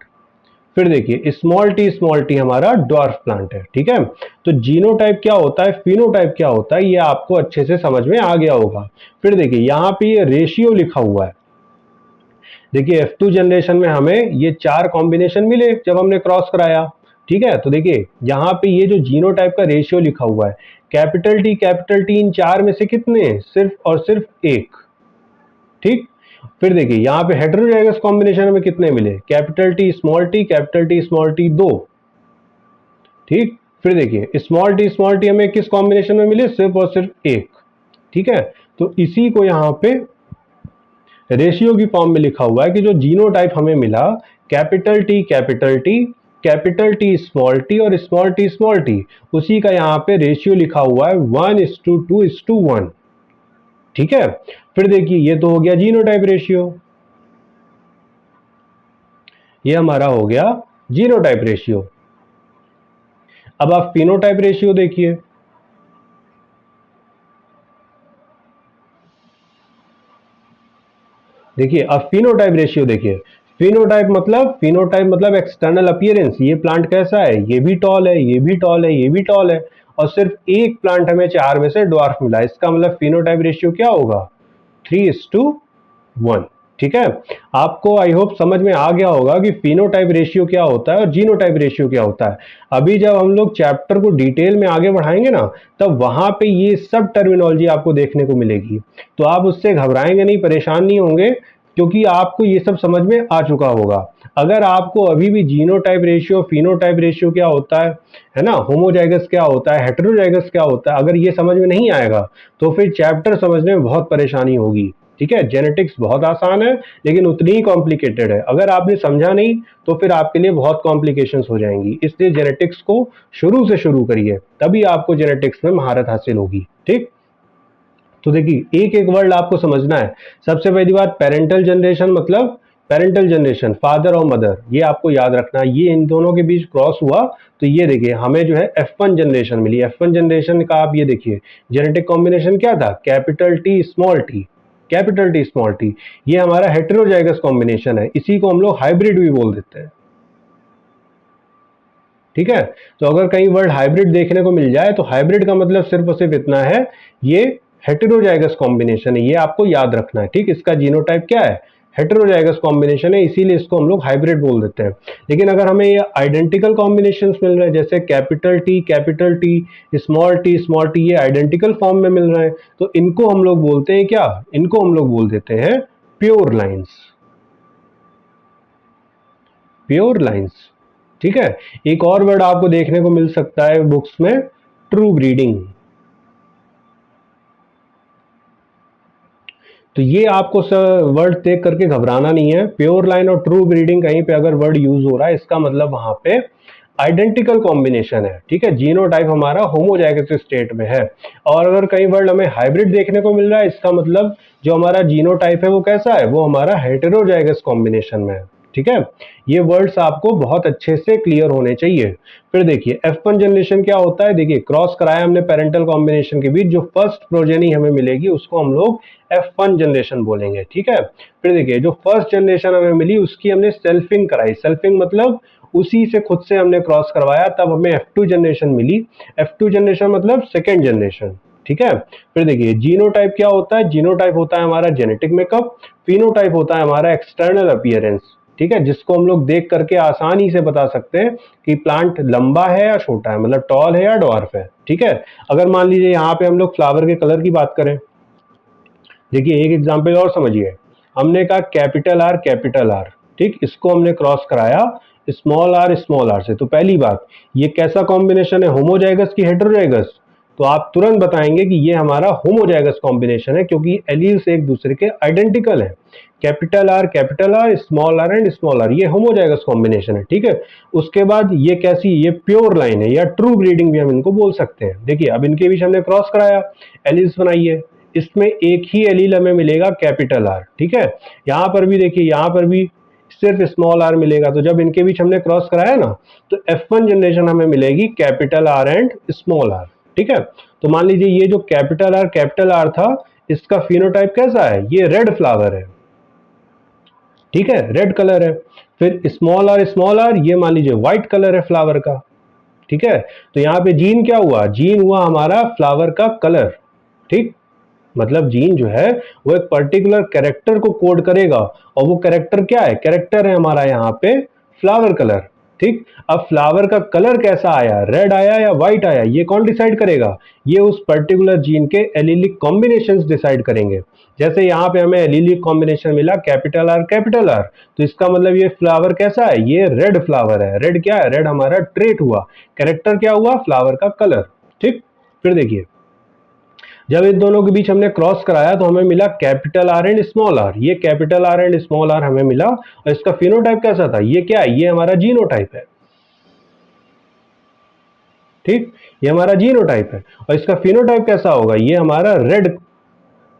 फिर देखिए स्मॉल टी हमारा ड्वार्फ प्लांट है, ठीक है। तो जीनोटाइप क्या होता है, फिनोटाइप क्या होता है, ये आपको अच्छे से समझ में आ गया होगा। फिर देखिए यहाँ पे ये रेशियो लिखा हुआ है। देखिए F2 जनरेशन में हमें ये 4 कॉम्बिनेशन मिले जब हमने क्रॉस कराया, ठीक है। तो देखिए यहाँ पे ये जो जीनोटाइप का रेशियो लिखा हुआ है, कैपिटल टी इन 4 में से कितने हैं, सिर्फ और सिर्फ एक, ठीक। फिर देखिए यहाँ पे हेटेरोजाइगस कॉम्बिनेशन में कितने मिले, कैपिटल टी स्मॉल टी 2, ठीक। फिर देखिए स्मॉल टी हमें किस कॉम्बिनेशन में मिले, सिर्फ और सिर्फ एक, ठीक है। तो इसी को यहाँ पे रेशियो की फॉर्म में लिखा हुआ है कि जो जीनोटाइप हमें मिला कैपिटल टी स्मॉल टी और स्मॉल टी, उसी का यहाँ पे रेशियो लिखा हुआ है 1:2:1, ठीक है। फिर देखिए ये तो हो गया जीनोटाइप रेशियो, ये हमारा हो गया जीनोटाइप रेशियो। अब आप फिनोटाइप रेशियो देखिए, देखिए अब फिनोटाइप रेशियो देखिए। फिनोटाइप मतलब एक्सटर्नल अपीयरेंस, ये प्लांट कैसा है, ये भी टॉल है, ये भी टॉल है, ये भी टॉल है, और सिर्फ एक प्लांट हमें 4 में से ड्वार्फ मिला। इसका मतलब फिनोटाइप रेशियो क्या होगा, 3:1, ठीक है। आपको आई होप समझ में आ गया होगा कि फिनोटाइप रेशियो क्या होता है और जीनोटाइप रेशियो क्या होता है। अभी जब हम लोग चैप्टर को डिटेल में आगे बढ़ाएंगे ना, तब वहां पे ये सब टर्मिनोलॉजी आपको देखने को मिलेगी। तो आप उससे घबराएंगे नहीं, परेशान नहीं होंगे, क्योंकि आपको ये सब समझ में आ चुका होगा। अगर आपको अभी भी जीनोटाइप रेशियो, फिनोटाइप रेशियो क्या होता है ना, होमोजाइगस क्या होता है, हेटेरोजाइगस क्या होता है, अगर ये समझ में नहीं आएगा तो फिर चैप्टर समझने में बहुत परेशानी होगी, ठीक है। जेनेटिक्स बहुत आसान है लेकिन उतनी ही कॉम्प्लिकेटेड है। अगर आपने समझा नहीं तो फिर आपके लिए बहुत कॉम्प्लिकेशंस हो जाएंगी। इसलिए जेनेटिक्स को शुरू से शुरू करिए, तभी आपको जेनेटिक्स में महारत हासिल होगी, ठीक। तो देखिए एक एक वर्ड आपको समझना है। सबसे पहली बात पेरेंटल जनरेशन, मतलब पेरेंटल जनरेशन फादर और मदर, ये आपको याद रखना है। ये इन दोनों के बीच क्रॉस हुआ तो ये देखिए हमें जो है F1 जनरेशन मिली। F1 जनरेशन का आप ये देखिए जेनेटिक कॉम्बिनेशन क्या था, कैपिटल टी स्मॉल टी, ये हमारा हेटेरोजाइगस कॉम्बिनेशन है, इसी को हम लोग हाइब्रिड भी बोल देते हैं, ठीक है। तो अगर कहीं वर्ड हाइब्रिड देखने को मिल जाए तो हाइब्रिड का मतलब सिर्फ और सिर्फ इतना है, ये हेटेरोजाइगस कॉम्बिनेशन है, ये आपको याद रखना है, ठीक। इसका जीनोटाइप क्या है, हेटेरोजाइगस कॉम्बिनेशन है, इसीलिए इसको हम लोग हाइब्रिड बोल देते हैं। लेकिन अगर हमें ये आइडेंटिकल कॉम्बिनेशंस मिल रहे हैं, जैसे कैपिटल टी स्मॉल टी, ये आइडेंटिकल फॉर्म में मिल रहे हैं, तो इनको हम लोग बोलते हैं क्या, इनको हम लोग बोल देते हैं प्योर लाइन्स, प्योर लाइन्स, ठीक है। एक और वर्ड आपको देखने को मिल सकता है बुक्स में, ट्रू ब्रीडिंग। तो ये आपको वर्ड देख करके घबराना नहीं है। प्योर लाइन और ट्रू ब्रीडिंग कहीं पे अगर वर्ड यूज हो रहा है, इसका मतलब वहां पे आइडेंटिकल कॉम्बिनेशन है, ठीक है। जीनोटाइप हमारा होमोजाइगस स्टेट में है। और अगर कहीं वर्ड हमें हाइब्रिड देखने को मिल रहा है, इसका मतलब जो हमारा जीनोटाइप है वो कैसा है, वो हमारा हेटेरोजाइगस कॉम्बिनेशन में है, ठीक है। ये वर्ड्स आपको बहुत अच्छे से क्लियर होने चाहिए। फिर देखिए F1 जनरेशन क्या होता है, देखिए क्रॉस कराया हमने पेरेंटल कॉम्बिनेशन के बीच, जो फर्स्ट प्रोजेनी हमें मिलेगी उसको हम लोग F1 जनरेशन बोलेंगे, ठीक है। फिर देखिए जो फर्स्ट जनरेशन हमें मिली उसकी हमने सेल्फिंग कराई, सेल्फिंग मतलब उसी से खुद से हमने क्रॉस करवाया, तब हमें F2 जनरेशन मिली। F2 जनरेशन मतलब सेकेंड जनरेशन, ठीक है। फिर देखिए जीनोटाइप क्या होता है, जीनोटाइप होता है हमारा जेनेटिक मेकअप, फिनोटाइप होता है हमारा एक्सटर्नल अपीयरेंस, ठीक है, जिसको हम लोग देख करके आसानी से बता सकते हैं कि प्लांट लंबा है या छोटा है, मतलब टॉल है या डॉर्फ है, ठीक है। अगर मान लीजिए यहाँ पे हम लोग फ्लावर के कलर की बात करें, देखिए एक एग्जाम्पल और समझिए। हमने कहा कैपिटल आर, ठीक, इसको हमने क्रॉस कराया स्मॉल आर से। तो पहली बात, ये कैसा कॉम्बिनेशन है, होमोजाइगस की हेटेरोजाइगस, तो आप तुरंत बताएंगे कि ये हमारा होमोजाइगस कॉम्बिनेशन है, क्योंकि एलील्स एक दूसरे के आइडेंटिकल है। Capital R small r and small are, ये होमोजाइगस कॉम्बिनेशन है, ठीक है। उसके बाद ये कैसी, ये प्योर लाइन है या ट्रू ब्रीडिंग भी हम इनको बोल सकते हैं। देखिए अब इनके बीच हमने क्रॉस कराया, एलील्स बनाई है, इसमें एक ही एलील हमें मिलेगा कैपिटल आर, ठीक है। यहां पर भी देखिए, यहां पर भी सिर्फ स्मॉल आर मिलेगा। तो जब इनके बीच हमने क्रॉस कराया ना, तो F1 जनरेशन हमें मिलेगी capital R and small r, ठीक है। तो मान लीजिए ये जो कैपिटल आर था, इसका फिनोटाइप कैसा है, ये रेड फ्लावर है, ठीक है, रेड कलर है। फिर स्मॉल आर ये मान लीजिए व्हाइट कलर है फ्लावर का, ठीक है। तो यहाँ पे जीन क्या हुआ, जीन हुआ हमारा फ्लावर का कलर, ठीक। मतलब जीन जो है वो एक पर्टिकुलर कैरेक्टर को कोड करेगा, और वो कैरेक्टर क्या है, कैरेक्टर है हमारा यहाँ पे फ्लावर कलर, ठीक। अब फ्लावर का कलर कैसा आया, रेड आया या व्हाइट आया, ये कौन डिसाइड करेगा, ये उस पर्टिकुलर जीन के एलीलिक कॉम्बिनेशंस डिसाइड करेंगे। जैसे यहाँ पे हमें एलीलिक कॉम्बिनेशन मिला कैपिटल आर, तो इसका मतलब ये फ्लावर कैसा है, ये रेड फ्लावर है। रेड क्या है, रेड हमारा ट्रेट हुआ, कैरेक्टर क्या हुआ, फ्लावर का कलर, ठीक। फिर देखिए जब इन दोनों के बीच हमने क्रॉस कराया तो हमें मिला capital R and small are, ये capital R and small R हमें मिला। और इसका फिनोटाइप कैसा था, ये क्या है, ये हमारा जीनोटाइप है, ठीक, ये हमारा जीनोटाइप है। और इसका फिनोटाइप कैसा होगा, ये हमारा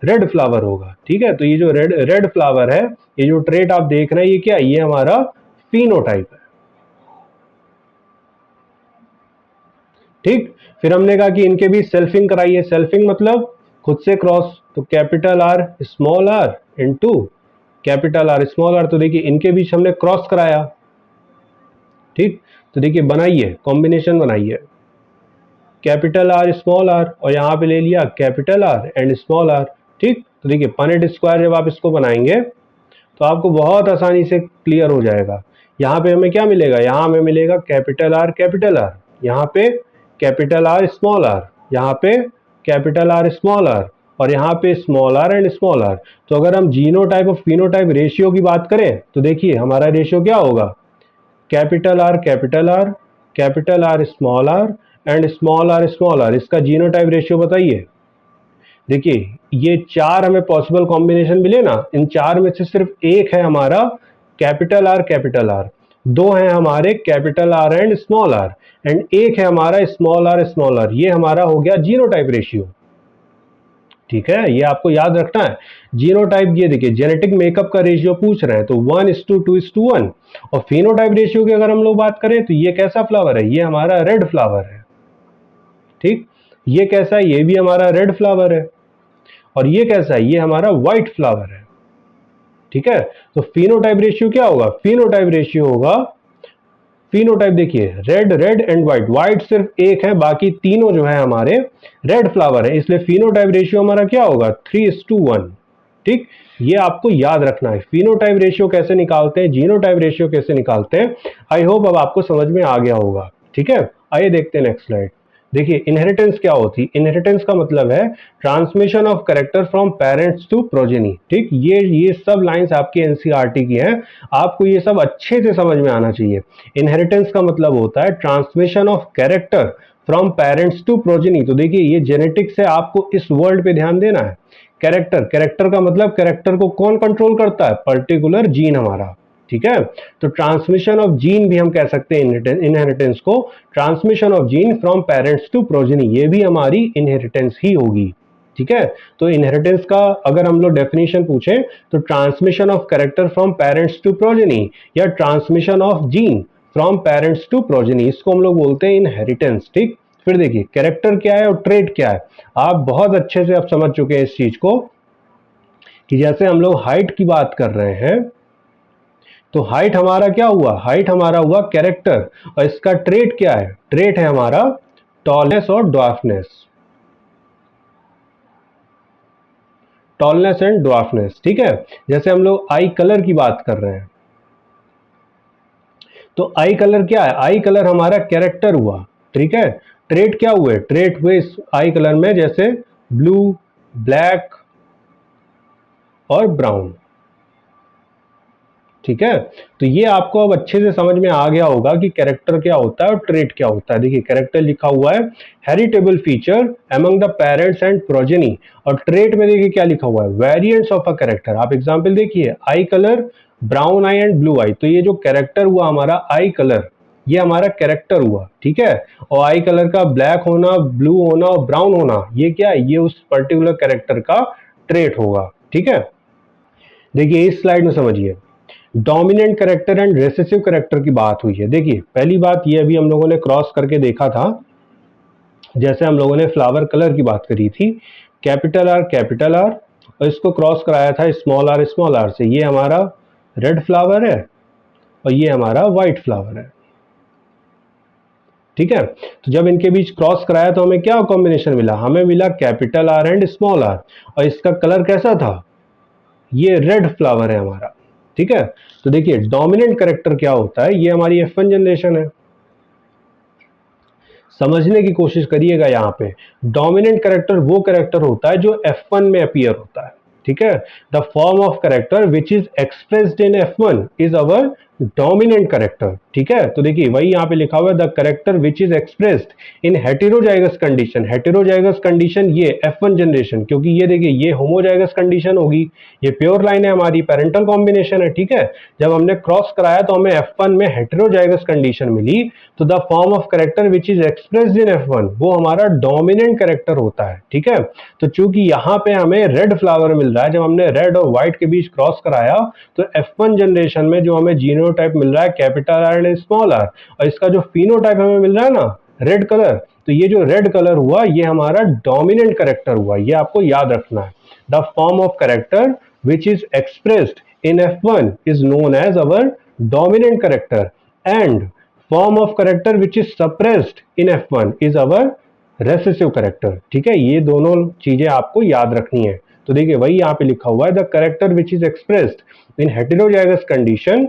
रेड फ्लावर होगा, ठीक है। तो ये जो रेड फ्लावर है, ये जो ट्रेट आप देख रहे हैं, ये क्या है, ये हमारा फिनोटाइप है, ठीक। फिर हमने कहा कि इनके बीच सेल्फिंग कराइए, सेल्फिंग मतलब खुद से क्रॉस, तो capital R small r into capital R small r. तो देखिए इनके बीच हमने क्रॉस कराया, ठीक। तो देखिए बनाइए, कॉम्बिनेशन बनाइए, कैपिटल आर स्मॉल आर, और यहां पे ले लिया capital R and small r, ठीक। तो देखिए पनेट स्क्वायर जब आप इसको बनाएंगे तो आपको बहुत आसानी से क्लियर हो जाएगा। यहाँ पे हमें क्या मिलेगा, यहाँ हमें मिलेगा कैपिटल आर, यहाँ पे कैपिटल आर स्मॉल आर, यहाँ पे कैपिटल आर स्मॉल आर, और यहाँ पे small r and small r. तो अगर हम जीनोटाइप और फिनोटाइप रेशियो की बात करें तो देखिए हमारा रेशियो क्या होगा, capital R capital R and small r, इसका जीनोटाइप रेशियो बताइए। देखिए ये चार हमें पॉसिबल कॉम्बिनेशन मिले ना, इन चार में से सिर्फ एक है हमारा कैपिटल आर, दो हैं हमारे कैपिटल आर एंड एक है हमारा स्मॉल आर, ये हमारा हो गया जीनोटाइप रेशियो, ठीक है। ये आपको याद रखना है। जीनोटाइप, ये देखिए जेनेटिक मेकअप का रेशियो पूछ रहे हैं तो 1:2:1। और फिनोटाइप रेशियो की अगर हम लोग बात करें तो ये कैसा फ्लावर है, ये हमारा रेड फ्लावर है, ठीक। ये कैसा है, ये भी हमारा रेड फ्लावर है, और ये कैसा है, ये हमारा व्हाइट फ्लावर है, ठीक है। तो फिनोटाइप रेशियो क्या होगा, फिनोटाइप रेशियो होगा, फिनोटाइप देखिए red red and white, white सिर्फ एक है, बाकी तीनों जो है हमारे रेड फ्लावर है, इसलिए फिनोटाइप रेशियो हमारा क्या होगा 3:1, ठीक। ये आपको याद रखना है, फिनोटाइप रेशियो कैसे निकालते हैं, जीनोटाइप रेशियो कैसे निकालते हैं। आई होप अब आपको समझ में आ गया होगा, ठीक है। आइए देखते हैं नेक्स्ट स्लाइड। देखिए इनहेरिटेंस क्या होती है, इनहेरिटेंस का मतलब है transmission of character from parents to progeny, ठीक। ये सब लाइंस आपकी एनसीईआरटी की हैं, आपको ये सब अच्छे से समझ में आना चाहिए। इनहेरिटेंस का मतलब होता है transmission of character from parents to progeny. तो देखिए ये जेनेटिक्स है, आपको इस वर्ड पे ध्यान देना है। कैरेक्टर का मतलब कैरेक्टर को कौन कंट्रोल करता है, पर्टिकुलर जीन हमारा, ठीक है। तो ट्रांसमिशन ऑफ जीन भी हम कह सकते हैं इनहेरिटेंस को, transmission of gene from parents to progeny, ये भी हमारी इनहेरिटेंस ही होगी, ठीक है। तो इनहेरिटेंस का अगर हम लोग डेफिनेशन पूछें तो transmission of character from parents to progeny या transmission of gene from parents to progeny, इसको हम लोग बोलते हैं इनहेरिटेंस, ठीक। फिर देखिए कैरेक्टर क्या है और ट्रेट क्या है, आप बहुत अच्छे से अब समझ चुके हैं इस चीज को, कि जैसे हम लोग हाइट की बात कर रहे हैं तो हाइट हमारा क्या हुआ, हाइट हमारा हुआ कैरेक्टर, और इसका ट्रेट क्या है, ट्रेट है हमारा टॉलनेस और ड्वार्फनेस, टॉलनेस एंड ड्वार्फनेस, ठीक है। जैसे हम लोग आई कलर की बात कर रहे हैं तो आई कलर क्या है, आई कलर हमारा कैरेक्टर हुआ, ठीक है। ट्रेट क्या हुए, ट्रेट हुए इस आई कलर में जैसे ब्लू, ब्लैक और ब्राउन, ठीक है, तो ये आपको अब अच्छे से समझ में आ गया होगा कि कैरेक्टर क्या होता है और ट्रेट क्या होता है। देखिए कैरेक्टर लिखा हुआ है heritable feature among the parents and progeny, और ट्रेट में देखिए क्या लिखा हुआ है वेरिएंट्स ऑफ अ कैरेक्टर। आप एग्जांपल देखिए eye colour, brown eye and blue eye, तो ये जो कैरेक्टर हुआ हमारा आई कलर, ये हमारा कैरेक्टर हुआ, ठीक है। और आई कलर का ब्लैक होना, ब्लू होना और ब्राउन होना, ये क्या है, ये उस पर्टिकुलर कैरेक्टर का ट्रेट होगा, ठीक है। देखिए इस स्लाइड में समझिए dominant character and recessive character की बात हुई है। देखिए पहली बात ये अभी हम लोगों ने क्रॉस करके देखा था, जैसे हम लोगों ने फ्लावर कलर की बात करी थी, कैपिटल आर और इसको क्रॉस कराया था स्मॉल आर से। ये हमारा रेड फ्लावर है और ये हमारा व्हाइट फ्लावर है, ठीक है। तो जब इनके बीच क्रॉस कराया तो हमें क्या कॉम्बिनेशन मिला, हमें मिला capital R and small r, और इसका कलर कैसा था, ये रेड फ्लावर है हमारा, ठीक है। तो देखिए डोमिनेंट कैरेक्टर क्या होता है, ये हमारी F1 जनरेशन है। समझने की कोशिश करिएगा, यहाँ पे डोमिनेंट कैरेक्टर वो कैरेक्टर होता है जो F1 में अपीयर होता है, ठीक है। The form of character which is expressed in F1 is our dominant character, ठीक है। तो देखिए वही यहाँ पे लिखा हुआ है the character which is expressed in heterozygous condition. Heterozygous condition ये F1 जनरेशन, क्योंकि ये देखिए ये होमोजाइगस कंडीशन होगी, ये प्योर लाइन है हमारी, पेरेंटल कॉम्बिनेशन है, ठीक है। जब हमने क्रॉस कराया तो हमें F1 में हेटेरोजाइगस कंडीशन मिली, तो the form of character which is expressed in F1 वो हमारा डोमिनेंट कैरेक्टर होता है, ठीक है। तो चूंकि यहाँ पे हमें रेड फ्लावर मिल रहा है, जब हमने रेड और व्हाइट के बीच क्रॉस कराया तो F1 जनरेशन में जो हमें जीनोटाइप मिल रहा है capital R and small r, और इसका जो फिनोटाइप हमें मिल रहा है ना रेड कलर, तो ये जो रेड कलर हुआ ये हमारा डोमिनेंट कैरेक्टर हुआ, ये आपको याद रखना है। The form of character which is expressed in F1 is known as our dominant character, and form of character which is suppressed in F1 is our recessive character, ठीक है। ये दोनों चीजें आपको याद रखनी है। तो देखिए वही यहाँ पे लिखा हुआ है the character which is expressed in heterozygous condition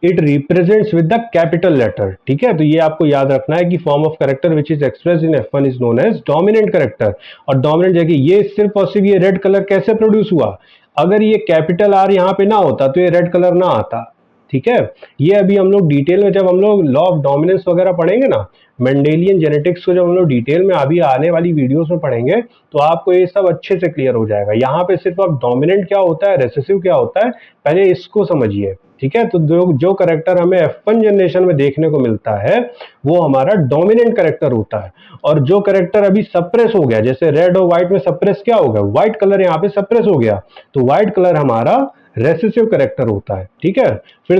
it represents with the capital letter, ठीक है। तो ये आपको याद रखना है कि form of character which is expressed in F1 is known as dominant character. और डोमिनेंट जगह ये सिर्फ और सिर्फ ये रेड कलर कैसे प्रोड्यूस हुआ, अगर ये कैपिटल आर यहाँ पे ना होता तो ये रेड कलर ना आता, ठीक है। ये अभी हम लोग डिटेल में जब हम लोग लॉ ऑफ डोमिनेंस वगैरह पढ़ेंगे ना, मेंडेलियन जेनेटिक्स को जब हम लोग डिटेल में अभी आने वाली वीडियोस में पढ़ेंगे तो आपको ये सब अच्छे से क्लियर हो जाएगा। यहाँ पे सिर्फ आप डोमिनेंट क्या होता है, रेसेसिव क्या होता है, पहले इसको समझिए, ठीक है। तो जो करेक्टर हमें F1 जनरेशन में देखने को मिलता है वो हमारा डोमिनेंट करेक्टर होता है, और जो करेक्टर अभी सप्रेस हो गया, जैसे रेड और व्हाइट में सप्रेस क्या हो गया, व्हाइट कलर यहाँ पे सप्रेस हो गया, तो व्हाइट कलर हमारा रेसेसिव करेक्टर होता है, ठीक है। फिर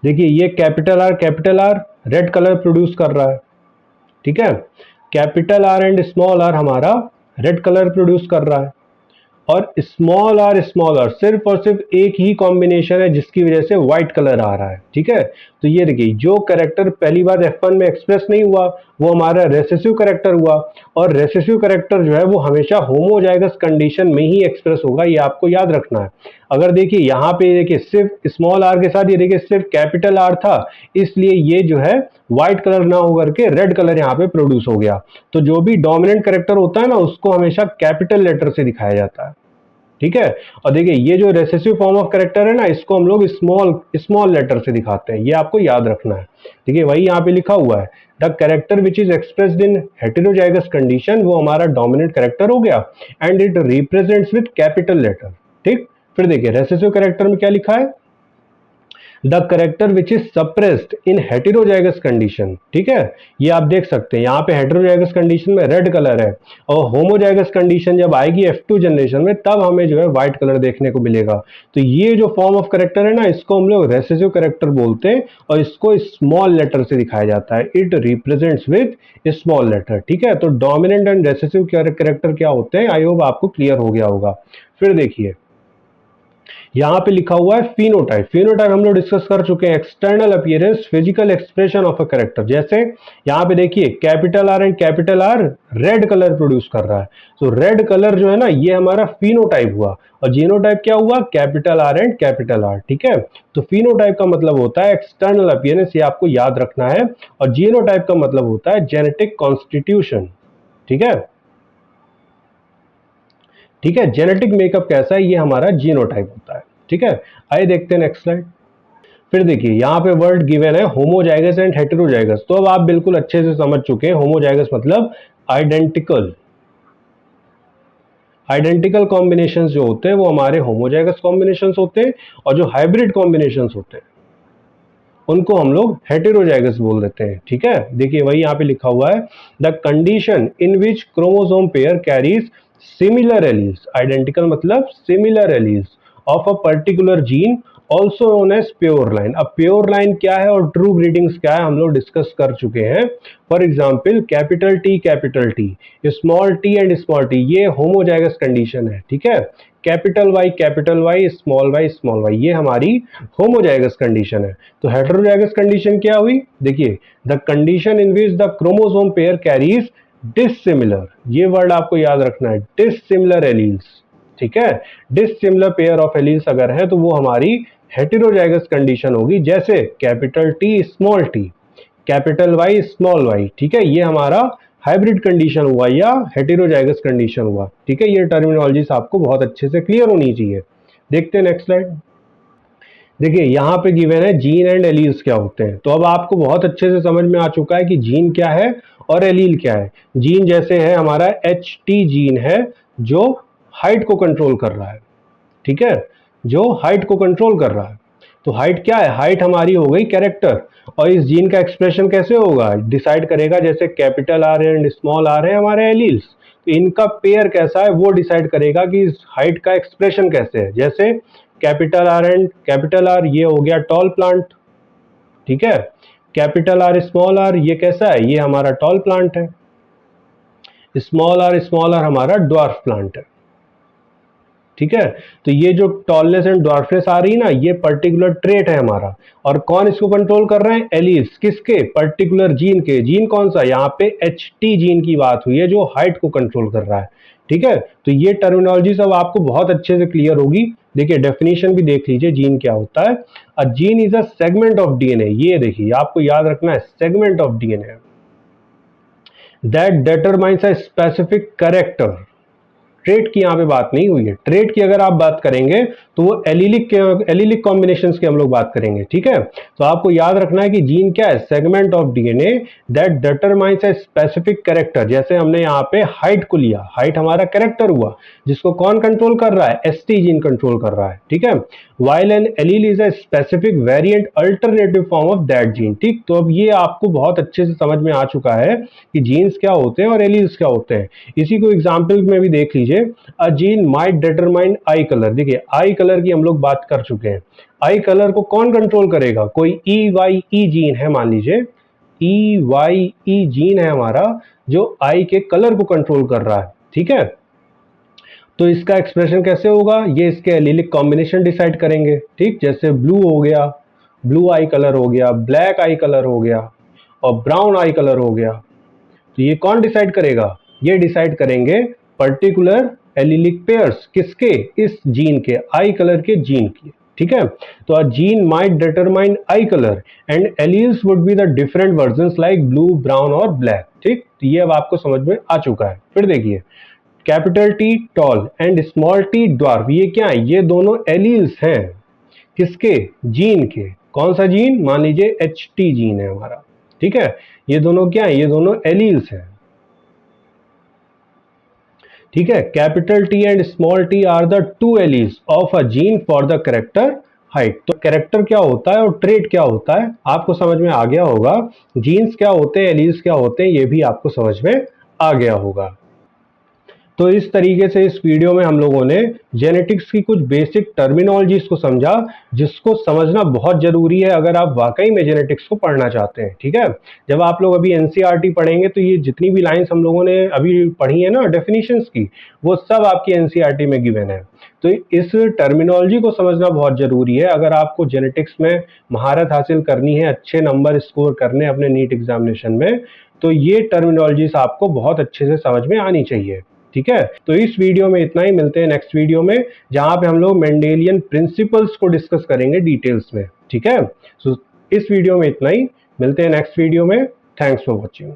देखिए ये capital R red colour produce कर रहा है, ठीक है। Capital R and small r हमारा रेड कलर प्रोड्यूस कर रहा है, और स्मॉल आर सिर्फ और सिर्फ एक ही कॉम्बिनेशन है जिसकी वजह से व्हाइट कलर आ रहा है, ठीक है। तो ये देखिए जो कैरेक्टर पहली बार F1 में एक्सप्रेस नहीं हुआ वो हमारा रेसेसिव कैरेक्टर हुआ, और रेसेसिव कैरेक्टर जो है वो हमेशा होमोजाइगस कंडीशन में ही एक्सप्रेस होगा, ये आपको याद रखना है। अगर देखिए यहाँ पे देखिए सिर्फ स्मॉल आर के साथ ये देखिए सिर्फ कैपिटल आर था, इसलिए ये जो है व्हाइट कलर ना होकर के रेड कलर यहाँ पे प्रोड्यूस हो गया। तो जो भी डोमिनेंट कैरेक्टर होता है ना उसको हमेशा कैपिटल लेटर से दिखाया जाता है, ठीक है। और देखिए ये जो रेसेसिव फॉर्म ऑफ कैरेक्टर है ना इसको हम लोग स्मॉल लेटर से दिखाते हैं, ये आपको याद रखना है। देखिए वही यहाँ पे लिखा हुआ है the character which is expressed in heterozygous condition वो हमारा डोमिनेंट कैरेक्टर हो गया, and it represents with capital letter, ठीक। फिर देखिए रेसेसिव कैरेक्टर में क्या लिखा है, the character which is suppressed in heterozygous condition, ठीक है। ये आप देख सकते हैं यहाँ पे हेटेरोजाइगस कंडीशन में रेड कलर है, और होमोजाइगस कंडीशन जब आएगी F2 जनरेशन में तब हमें जो है व्हाइट कलर देखने को मिलेगा। तो ये जो फॉर्म ऑफ कैरेक्टर है ना इसको हम लोग रेसेसिव कैरेक्टर बोलते हैं, और इसको स्मॉल लेटर से दिखाया जाता है, it represents with small letter, ठीक है। तो डोमिनेंट एंड रेसेसिव कैरेक्टर क्या होते हैं, आई होप आपको क्लियर हो गया होगा। फिर देखिए यहाँ पे लिखा हुआ है फिनोटाइप। फिनोटाइप हम लोग डिस्कस कर चुके हैं, external appearance physical expression of a character. जैसे यहाँ पे देखिए capital R and capital R red colour produce कर रहा है, तो रेड कलर जो है ना ये हमारा फिनोटाइप हुआ, और जीनोटाइप क्या हुआ, capital R and capital R, ठीक है। तो फिनोटाइप का मतलब होता है एक्सटर्नल अपीयरेंस, ये आपको याद रखना है, और जीनोटाइप का मतलब होता है जेनेटिक कॉन्स्टिट्यूशन, ठीक है। ठीक है, जेनेटिक मेकअप कैसा है ये हमारा जीनोटाइप होता है, ठीक है, आइए देखते हैं नेक्स्ट स्लाइड। फिर देखिए यहाँ पे वर्ड गिवन है होमोजाइगस एंड हेटेरोजाइगस। तो अब आप बिल्कुल अच्छे से समझ चुके हैं, होमोजाइगस मतलब आइडेंटिकल। आइडेंटिकल कॉम्बिनेशंस जो होते हैं वो हमारे होमोजाइगस कॉम्बिनेशंस होते हैं, और जो हाइब्रिड कॉम्बिनेशंस होते हैं उनको हम लोग हेटेरोजाइगस बोल देते हैं। ठीक है, देखिए वही यहाँ पे लिखा हुआ है, the condition in which chromosome pair carries similar alleles, identical मतलब similar alleles of a particular gene also known as pure line. अब प्योर लाइन क्या है और ट्रू ब्रीडिंग्स क्या है हम लोग डिस्कस कर चुके हैं। For example capital T, small T and small T, ये होमोजाइगस कंडीशन है। ठीक है, कैपिटल वाई स्मॉल वाई, ये हमारी होमोजाइगस कंडीशन है। तो हेटेरोजाइगस कंडीशन क्या हुई, देखिए the condition in which the chromosome pair carries dissimilar, ये वर्ड आपको याद रखना है, डिसिमिलर एलील्स। ठीक है, डिसिमिलर पेयर ऑफ एलील्स अगर है तो वो हमारी हेटेरोजाइगस कंडीशन होगी। जैसे capital T small t, capital Y small y, ठीक है, ये हमारा हाइब्रिड कंडीशन हुआ या हेटेरोजाइगस कंडीशन हुआ। ठीक है, ये टर्मिनोलॉजीज आपको बहुत अच्छे से क्लियर होनी चाहिए। देखते हैं नेक्स्ट स्लाइड। देखिए यहाँ पे गिवन है जीन एंड एलील्स क्या होते हैं। तो अब आपको बहुत अच्छे से समझ में आ चुका है कि जीन क्या है और एलील क्या है। जीन जैसे है हमारा HT जीन है जो हाइट को कंट्रोल कर रहा है। ठीक है, जो हाइट को कंट्रोल कर रहा है। तो हाइट क्या है, हाइट हमारी हो गई कैरेक्टर, और इस जीन का एक्सप्रेशन कैसे होगा डिसाइड करेगा, जैसे capital R and small r है हमारे एलील्स, तो इनका पेयर कैसा है वो डिसाइड करेगा कि इस हाइट का एक्सप्रेशन कैसे है। जैसे capital R and capital R, ये हो गया टॉल प्लांट। ठीक है, कैपिटल आर स्मॉल आर, ये कैसा है, ये हमारा टॉल प्लांट है। स्मॉल आर हमारा ड्वार्फ प्लांट है। ठीक है, तो ये जो टॉलनेस एंड ड्वार्फनेस आ रही है ना, ये पर्टिकुलर ट्रेट है हमारा। और कौन इसको कंट्रोल कर रहे हैं, एलील्स, किसके, पर्टिकुलर जीन के। जीन कौन सा, यहाँ पे HT जीन की बात हुई है जो हाइट को कंट्रोल कर रहा है। ठीक है, तो ये टर्मिनोलॉजी सब आपको बहुत अच्छे से क्लियर होगी। देखिए डेफिनेशन भी देख लीजिए जीन क्या होता है। A gene is a segment of DNA, ये देखिए आपको याद रखना है, segment of DNA that determines a specific character. Trait की यहाँ पे बात नहीं हुई है। ट्रेट की अगर आप बात करेंगे तो वो एलिलिक कॉम्बिनेशंस की हम लोग बात करेंगे। ठीक है, तो आपको याद रखना है कि जीन क्या है, segment of DNA that determines a specific character. जैसे हमने यहाँ पे हाइट को लिया, हाइट हमारा कैरेक्टर हुआ, जिसको कौन कंट्रोल कर रहा है, ST जीन कंट्रोल कर रहा है। ठीक है, while an allele is a specific variant alternative form of that gene. ठीक, तो अब ये आपको बहुत अच्छे से समझ में आ चुका है कि जीन्स क्या होते हैं और एलील्स क्या होते हैं। इसी को एग्जाम्पल में भी देख लीजिए, a gene might determine I colour. देखिए आई कलर की हम लोग बात कर चुके हैं। आई कलर को कौन कंट्रोल करेगा, कोई EYE जीन है, मान लीजिए EYE जीन है हमारा जो आई के कलर को कंट्रोल कर रहा है। ठीक है, तो इसका एक्सप्रेशन कैसे होगा, ये इसके एलीलिक कॉम्बिनेशन डिसाइड करेंगे। ठीक, जैसे ब्लू हो गया, ब्लू आई कलर हो गया, ब्लैक आई कलर हो गया, और ब्राउन आई कलर हो गया। तो ये कौन डिसाइड करेगा, ये डिसाइड करेंगे पर्टिकुलर एलिलिक पेयर्स, किसके, इस जीन के, आई कलर के जीन की। ठीक है, तो a gene might determine I colour and alleles would be the different versions like blue, brown और ब्लैक। ठीक, तो ये अब आपको समझ में आ चुका है। फिर देखिए capital T tall and small t dwarf, ये क्या है, ये दोनों एलील्स हैं, किसके, जीन के। कौन सा जीन, मान लीजिए HT जीन है हमारा। ठीक है, ये दोनों क्या है, ये दोनों एलील्स हैं। ठीक है, capital T and small t are the two alleles of a gene for the character height. तो कैरेक्टर क्या होता है और ट्रेट क्या होता है आपको समझ में आ गया होगा। जीन्स क्या होते हैं, एलील्स क्या होते हैं, ये भी आपको समझ में आ गया होगा। तो इस तरीके से इस वीडियो में हम लोगों ने जेनेटिक्स की कुछ बेसिक टर्मिनोलॉजीज को समझा, जिसको समझना बहुत जरूरी है अगर आप वाकई में जेनेटिक्स को पढ़ना चाहते हैं। ठीक है, जब आप लोग अभी NCERT पढ़ेंगे तो ये जितनी भी लाइंस हम लोगों ने अभी पढ़ी है ना डेफिनेशंस की, वो सब आपकी NCERT में गिवन है। तो इस टर्मिनोलॉजी को समझना बहुत जरूरी है अगर आपको जेनेटिक्स में महारत हासिल करनी है, अच्छे नंबर स्कोर करने अपने नीट एग्जामिनेशन में, तो ये टर्मिनोलॉजीज आपको बहुत अच्छे से समझ में आनी चाहिए। ठीक है, तो इस वीडियो में इतना ही, मिलते हैं नेक्स्ट वीडियो में जहां पे हम लोग मेंडेलियन प्रिंसिपल्स को डिस्कस करेंगे डिटेल्स में। ठीक है, तो इस वीडियो में इतना ही, मिलते हैं नेक्स्ट वीडियो में। Thanks for watching.